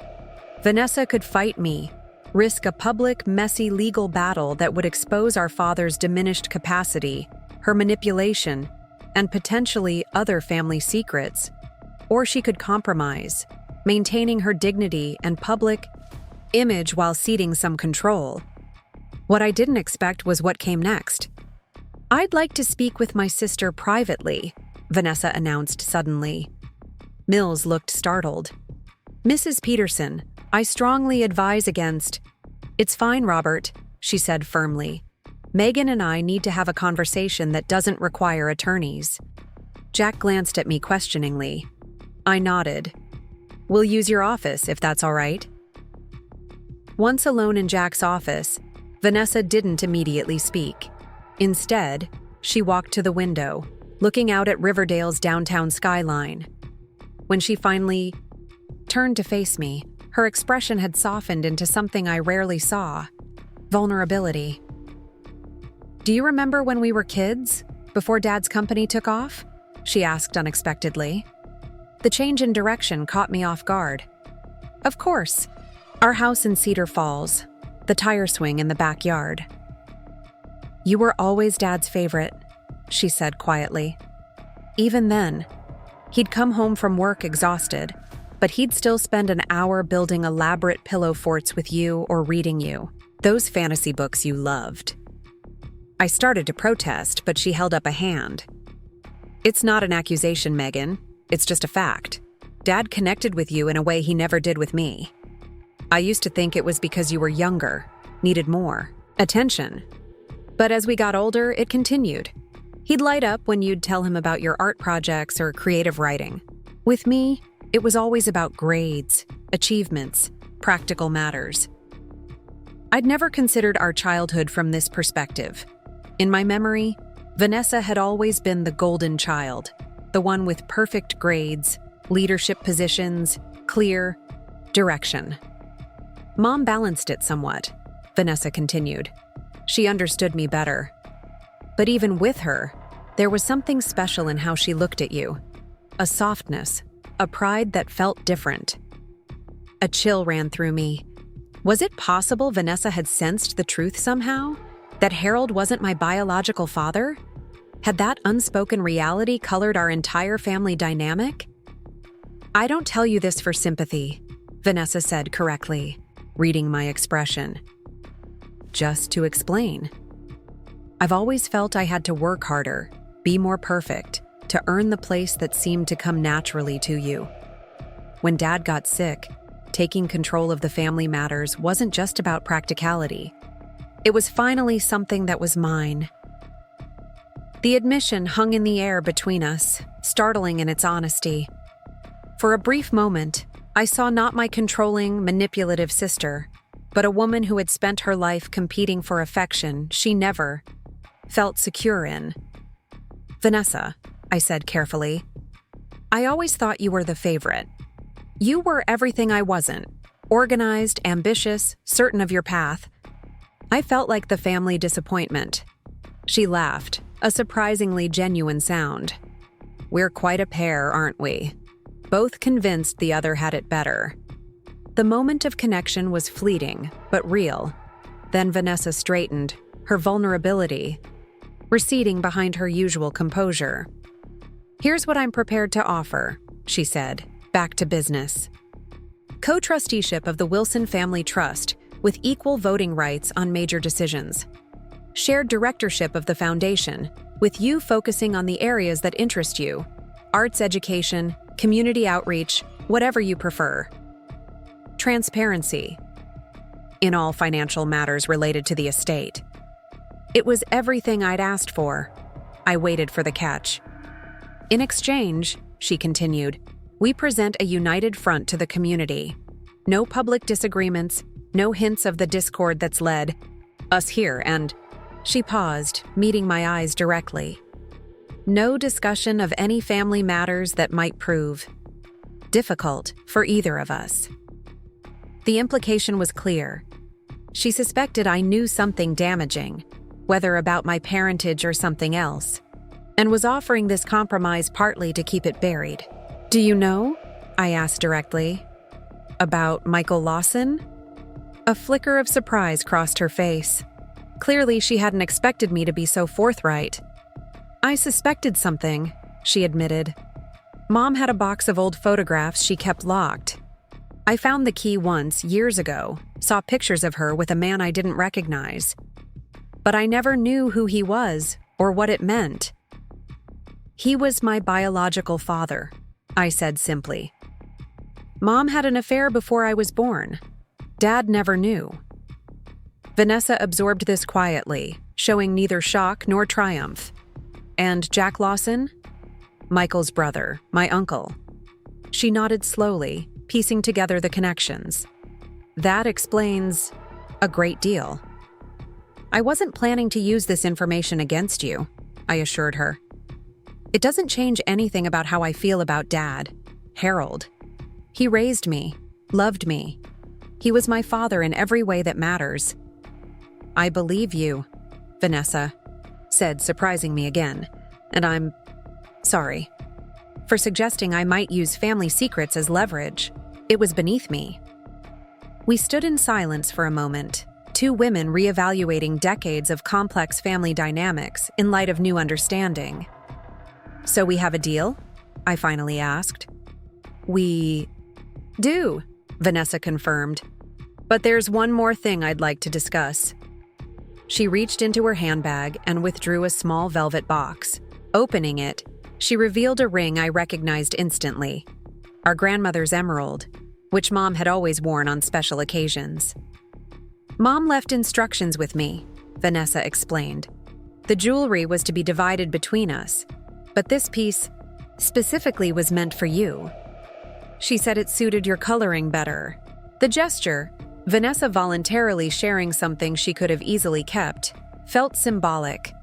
Vanessa could fight me, risk a public, messy legal battle that would expose our father's diminished capacity, her manipulation, and potentially other family secrets. Or she could compromise, maintaining her dignity and public image while ceding some control. What I didn't expect was what came next. I'd like to speak with my sister privately, Vanessa announced suddenly. Mills looked startled. Mrs. Peterson, I strongly advise against— It's fine, Robert, she said firmly. Megan and I need to have a conversation that doesn't require attorneys. Jack glanced at me questioningly. I nodded. We'll use your office if that's all right. Once alone in Jack's office, Vanessa didn't immediately speak. Instead, she walked to the window, looking out at Riverdale's downtown skyline. When she finally turned to face me, her expression had softened into something I rarely saw: vulnerability. Do you remember when we were kids, before Dad's company took off? She asked unexpectedly. The change in direction caught me off guard. Of course. Our house in Cedar Falls, the tire swing in the backyard. You were always Dad's favorite, she said quietly. Even then, he'd come home from work exhausted, but he'd still spend an hour building elaborate pillow forts with you or reading you, those fantasy books you loved. I started to protest, but she held up a hand. It's not an accusation, Megan. It's just a fact. Dad connected with you in a way he never did with me. I used to think it was because you were younger, needed more attention. But as we got older, it continued. He'd light up when you'd tell him about your art projects or creative writing. With me, it was always about grades, achievements, practical matters. I'd never considered our childhood from this perspective. In my memory, Vanessa had always been the golden child, the one with perfect grades, leadership positions, clear direction. Mom balanced it somewhat, Vanessa continued. She understood me better. But even with her, there was something special in how she looked at you. A softness, a pride that felt different. A chill ran through me. Was it possible Vanessa had sensed the truth somehow? That Harold wasn't my biological father? Had that unspoken reality colored our entire family dynamic? I don't tell you this for sympathy, Vanessa said correctly, reading my expression. Just to explain. I've always felt I had to work harder, be more perfect, to earn the place that seemed to come naturally to you. When Dad got sick, taking control of the family matters wasn't just about practicality. It was finally something that was mine. The admission hung in the air between us, startling in its honesty. For a brief moment, I saw not my controlling, manipulative sister, but a woman who had spent her life competing for affection she never felt secure in. Vanessa, I said carefully, I always thought you were the favorite. You were everything I wasn't. Organized, ambitious, certain of your path. I felt like the family disappointment. She laughed, a surprisingly genuine sound. We're quite a pair, aren't we? Both convinced the other had it better. The moment of connection was fleeting, but real. Then Vanessa straightened, her vulnerability receding behind her usual composure. Here's what I'm prepared to offer, she said, back to business. Co-trusteeship of the Wilson Family Trust, with equal voting rights on major decisions. Shared directorship of the foundation, with you focusing on the areas that interest you. Arts education, community outreach, whatever you prefer. Transparency in all financial matters related to the estate. It was everything I'd asked for. I waited for the catch. In exchange, she continued, we present a united front to the community. No public disagreements, No hints of the discord that's led us here, and she paused, meeting my eyes directly. No discussion of any family matters that might prove difficult for either of us. The implication was clear. She suspected I knew something damaging, whether about my parentage or something else, and was offering this compromise partly to keep it buried. "Do you know?" I asked directly. "About Michael Lawson?" A flicker of surprise crossed her face. Clearly, she hadn't expected me to be so forthright. "I suspected something," she admitted. "Mom had a box of old photographs she kept locked. I found the key once, years ago, saw pictures of her with a man I didn't recognize. But I never knew who he was or what it meant." "He was my biological father," I said simply. "Mom had an affair before I was born. Dad never knew." Vanessa absorbed this quietly, showing neither shock nor triumph. "And Jack Lawson?" "Michael's brother, my uncle." She nodded slowly, piecing together the connections. "That explains a great deal." "I wasn't planning to use this information against you," I assured her. "It doesn't change anything about how I feel about Dad, Harold. He raised me, loved me. He was my father in every way that matters." "I believe you," Vanessa said, surprising me again, "and I'm sorry for suggesting I might use family secrets as leverage. It was beneath me." We stood in silence for a moment, two women reevaluating decades of complex family dynamics in light of new understanding. "So we have a deal?" I finally asked. "We do," Vanessa confirmed. "But there's one more thing I'd like to discuss." She reached into her handbag and withdrew a small velvet box. Opening it, she revealed a ring I recognized instantly. Our grandmother's emerald, which Mom had always worn on special occasions. "Mom left instructions with me," Vanessa explained. "The jewelry was to be divided between us, but this piece specifically was meant for you. She said it suited your coloring better." The gesture, Vanessa voluntarily sharing something she could have easily kept, felt symbolic,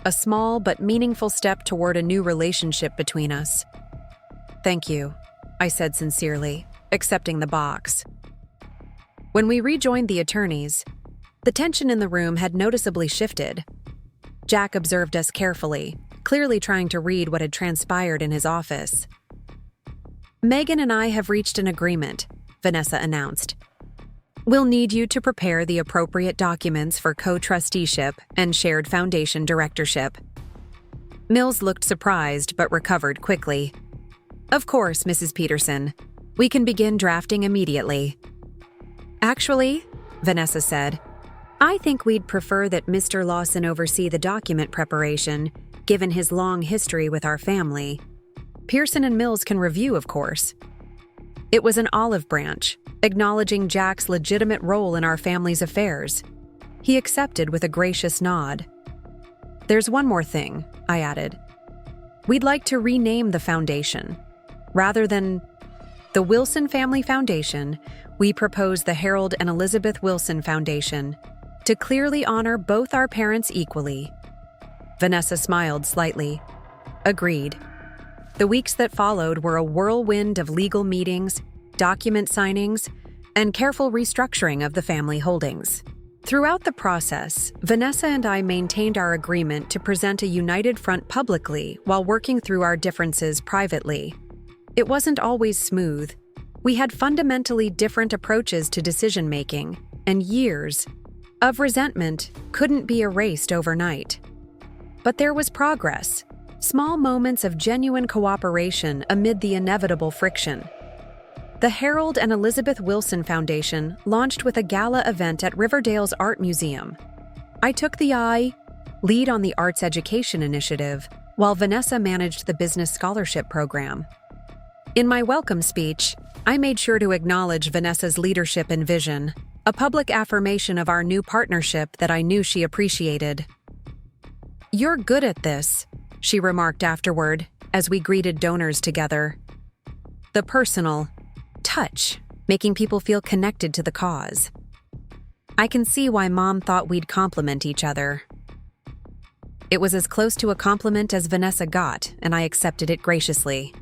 a small but meaningful step toward a new relationship between us. "Thank you," I said sincerely, accepting the box. When we rejoined the attorneys, the tension in the room had noticeably shifted. Jack observed us carefully, clearly trying to read what had transpired in his office. "Megan and I have reached an agreement," Vanessa announced. "We'll need you to prepare the appropriate documents for co-trusteeship and shared foundation directorship." Mills looked surprised but recovered quickly. "Of course, Mrs. Peterson. We can begin drafting immediately." "Actually," Vanessa said, "I think we'd prefer that Mr. Lawson oversee the document preparation, given his long history with our family. Pearson and Mills can review, of course." It was an olive branch, acknowledging Jack's legitimate role in our family's affairs. He accepted with a gracious nod. "There's one more thing," I added. "We'd like to rename the foundation. Rather than the Wilson Family Foundation, we propose the Harold and Elizabeth Wilson Foundation, to clearly honor both our parents equally." Vanessa smiled slightly. "Agreed." The weeks that followed were a whirlwind of legal meetings, document signings, and careful restructuring of the family holdings. Throughout the process, Vanessa and I maintained our agreement to present a united front publicly while working through our differences privately. It wasn't always smooth. We had fundamentally different approaches to decision-making, and years of resentment couldn't be erased overnight. But there was progress. Small moments of genuine cooperation amid the inevitable friction. The Harold and Elizabeth Wilson Foundation launched with a gala event at Riverdale's Art Museum. I took the lead on the arts education initiative, while Vanessa managed the business scholarship program. In my welcome speech, I made sure to acknowledge Vanessa's leadership and vision, a public affirmation of our new partnership that I knew she appreciated. "You're good at this," she remarked afterward, as we greeted donors together. The personal touch, making people feel connected to the cause. I can see why Mom thought we'd complement each other. It was as close to a compliment as Vanessa got, and I accepted it graciously.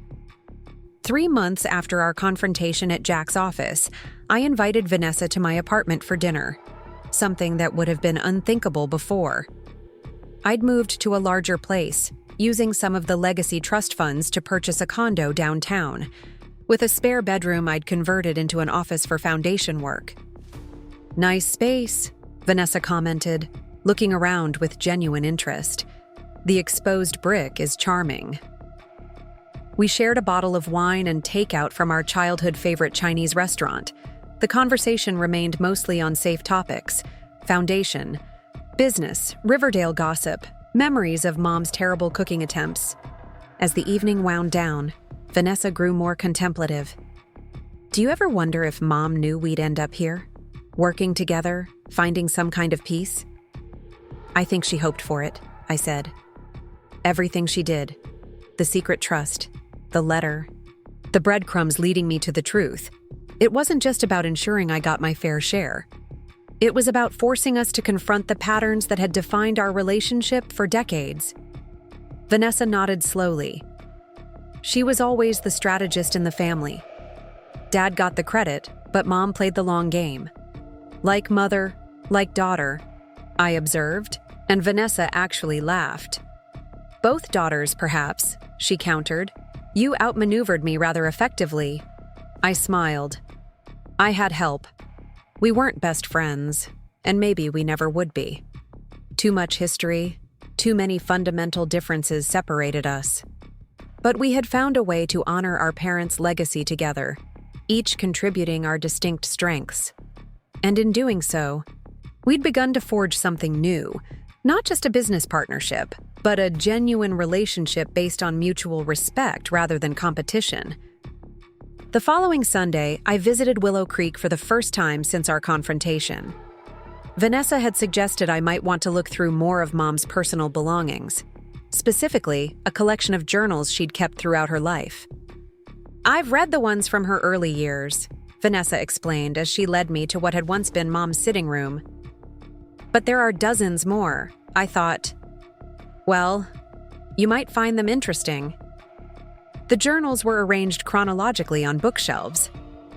3 months after our confrontation at Jack's office, I invited Vanessa to my apartment for dinner, something that would have been unthinkable before. I'd moved to a larger place, using some of the legacy trust funds to purchase a condo downtown, with a spare bedroom I'd converted into an office for foundation work. "Nice space," Vanessa commented, looking around with genuine interest. "The exposed brick is charming." We shared a bottle of wine and takeout from our childhood favorite Chinese restaurant. The conversation remained mostly on safe topics: foundation, business, Riverdale gossip, memories of Mom's terrible cooking attempts. As the evening wound down, Vanessa grew more contemplative. "Do you ever wonder if Mom knew we'd end up here? Working together, finding some kind of peace?" "I think she hoped for it," I said. "Everything she did. The secret trust, the letter, the breadcrumbs leading me to the truth. It wasn't just about ensuring I got my fair share. It was about forcing us to confront the patterns that had defined our relationship for decades." Vanessa nodded slowly. She was always the strategist in the family. Dad got the credit, but Mom played the long game. "Like mother, like daughter," I observed, and Vanessa actually laughed. "Both daughters, perhaps," she countered. "You outmaneuvered me rather effectively." I smiled. I had help. We weren't best friends, and maybe we never would be. Too much history, too many fundamental differences separated us. But we had found a way to honor our parents' legacy together, each contributing our distinct strengths. And in doing so, we'd begun to forge something new, not just a business partnership, but a genuine relationship based on mutual respect rather than competition. The following Sunday, I visited Willow Creek for the first time since our confrontation. Vanessa had suggested I might want to look through more of Mom's personal belongings, specifically a collection of journals she'd kept throughout her life. "I've read the ones from her early years," Vanessa explained as she led me to what had once been Mom's sitting room. "But there are dozens more," I thought. "Well, you might find them interesting." The journals were arranged chronologically on bookshelves,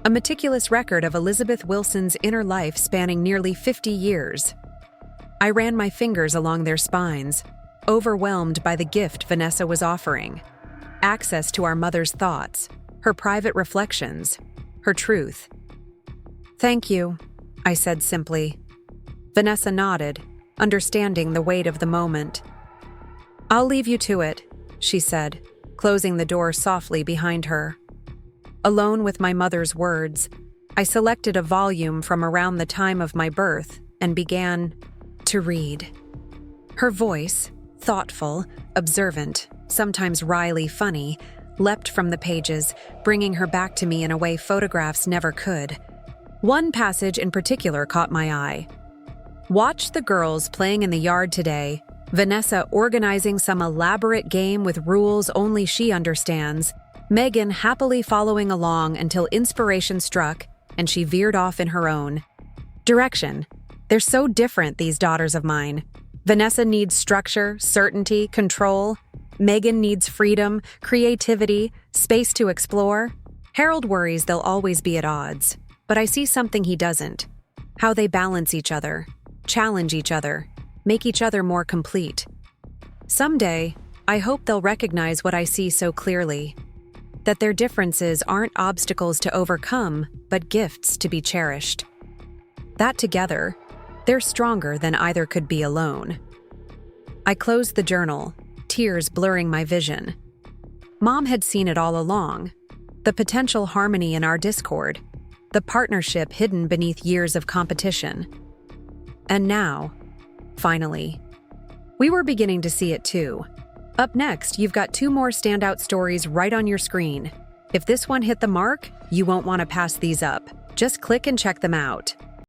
a meticulous record of Elizabeth Wilson's inner life spanning nearly 50 years. I ran my fingers along their spines, overwhelmed by the gift Vanessa was offering: access to our mother's thoughts, her private reflections, her truth. "Thank you," I said simply. Vanessa nodded, understanding the weight of the moment. "I'll leave you to it," she said, closing the door softly behind her. Alone with my mother's words, I selected a volume from around the time of my birth and began to read. Her voice, thoughtful, observant, sometimes wryly funny, leapt from the pages, bringing her back to me in a way photographs never could. One passage in particular caught my eye. "Watch the girls playing in the yard today. Vanessa organizing some elaborate game with rules only she understands. Megan happily following along until inspiration struck and she veered off in her own direction. They're so different, these daughters of mine. Vanessa needs structure, certainty, control. Megan needs freedom, creativity, space to explore. Harold worries they'll always be at odds, but I see something he doesn't. How they balance each other, challenge each other, make each other more complete. Someday, I hope they'll recognize what I see so clearly, that their differences aren't obstacles to overcome, but gifts to be cherished. That together, they're stronger than either could be alone." I closed the journal, tears blurring my vision. Mom had seen it all along: the potential harmony in our discord, the partnership hidden beneath years of competition. And now, finally, we were beginning to see it too. Up next, you've got 2 more standout stories right on your screen. If this one hit the mark, you won't want to pass these up. Just click and check them out.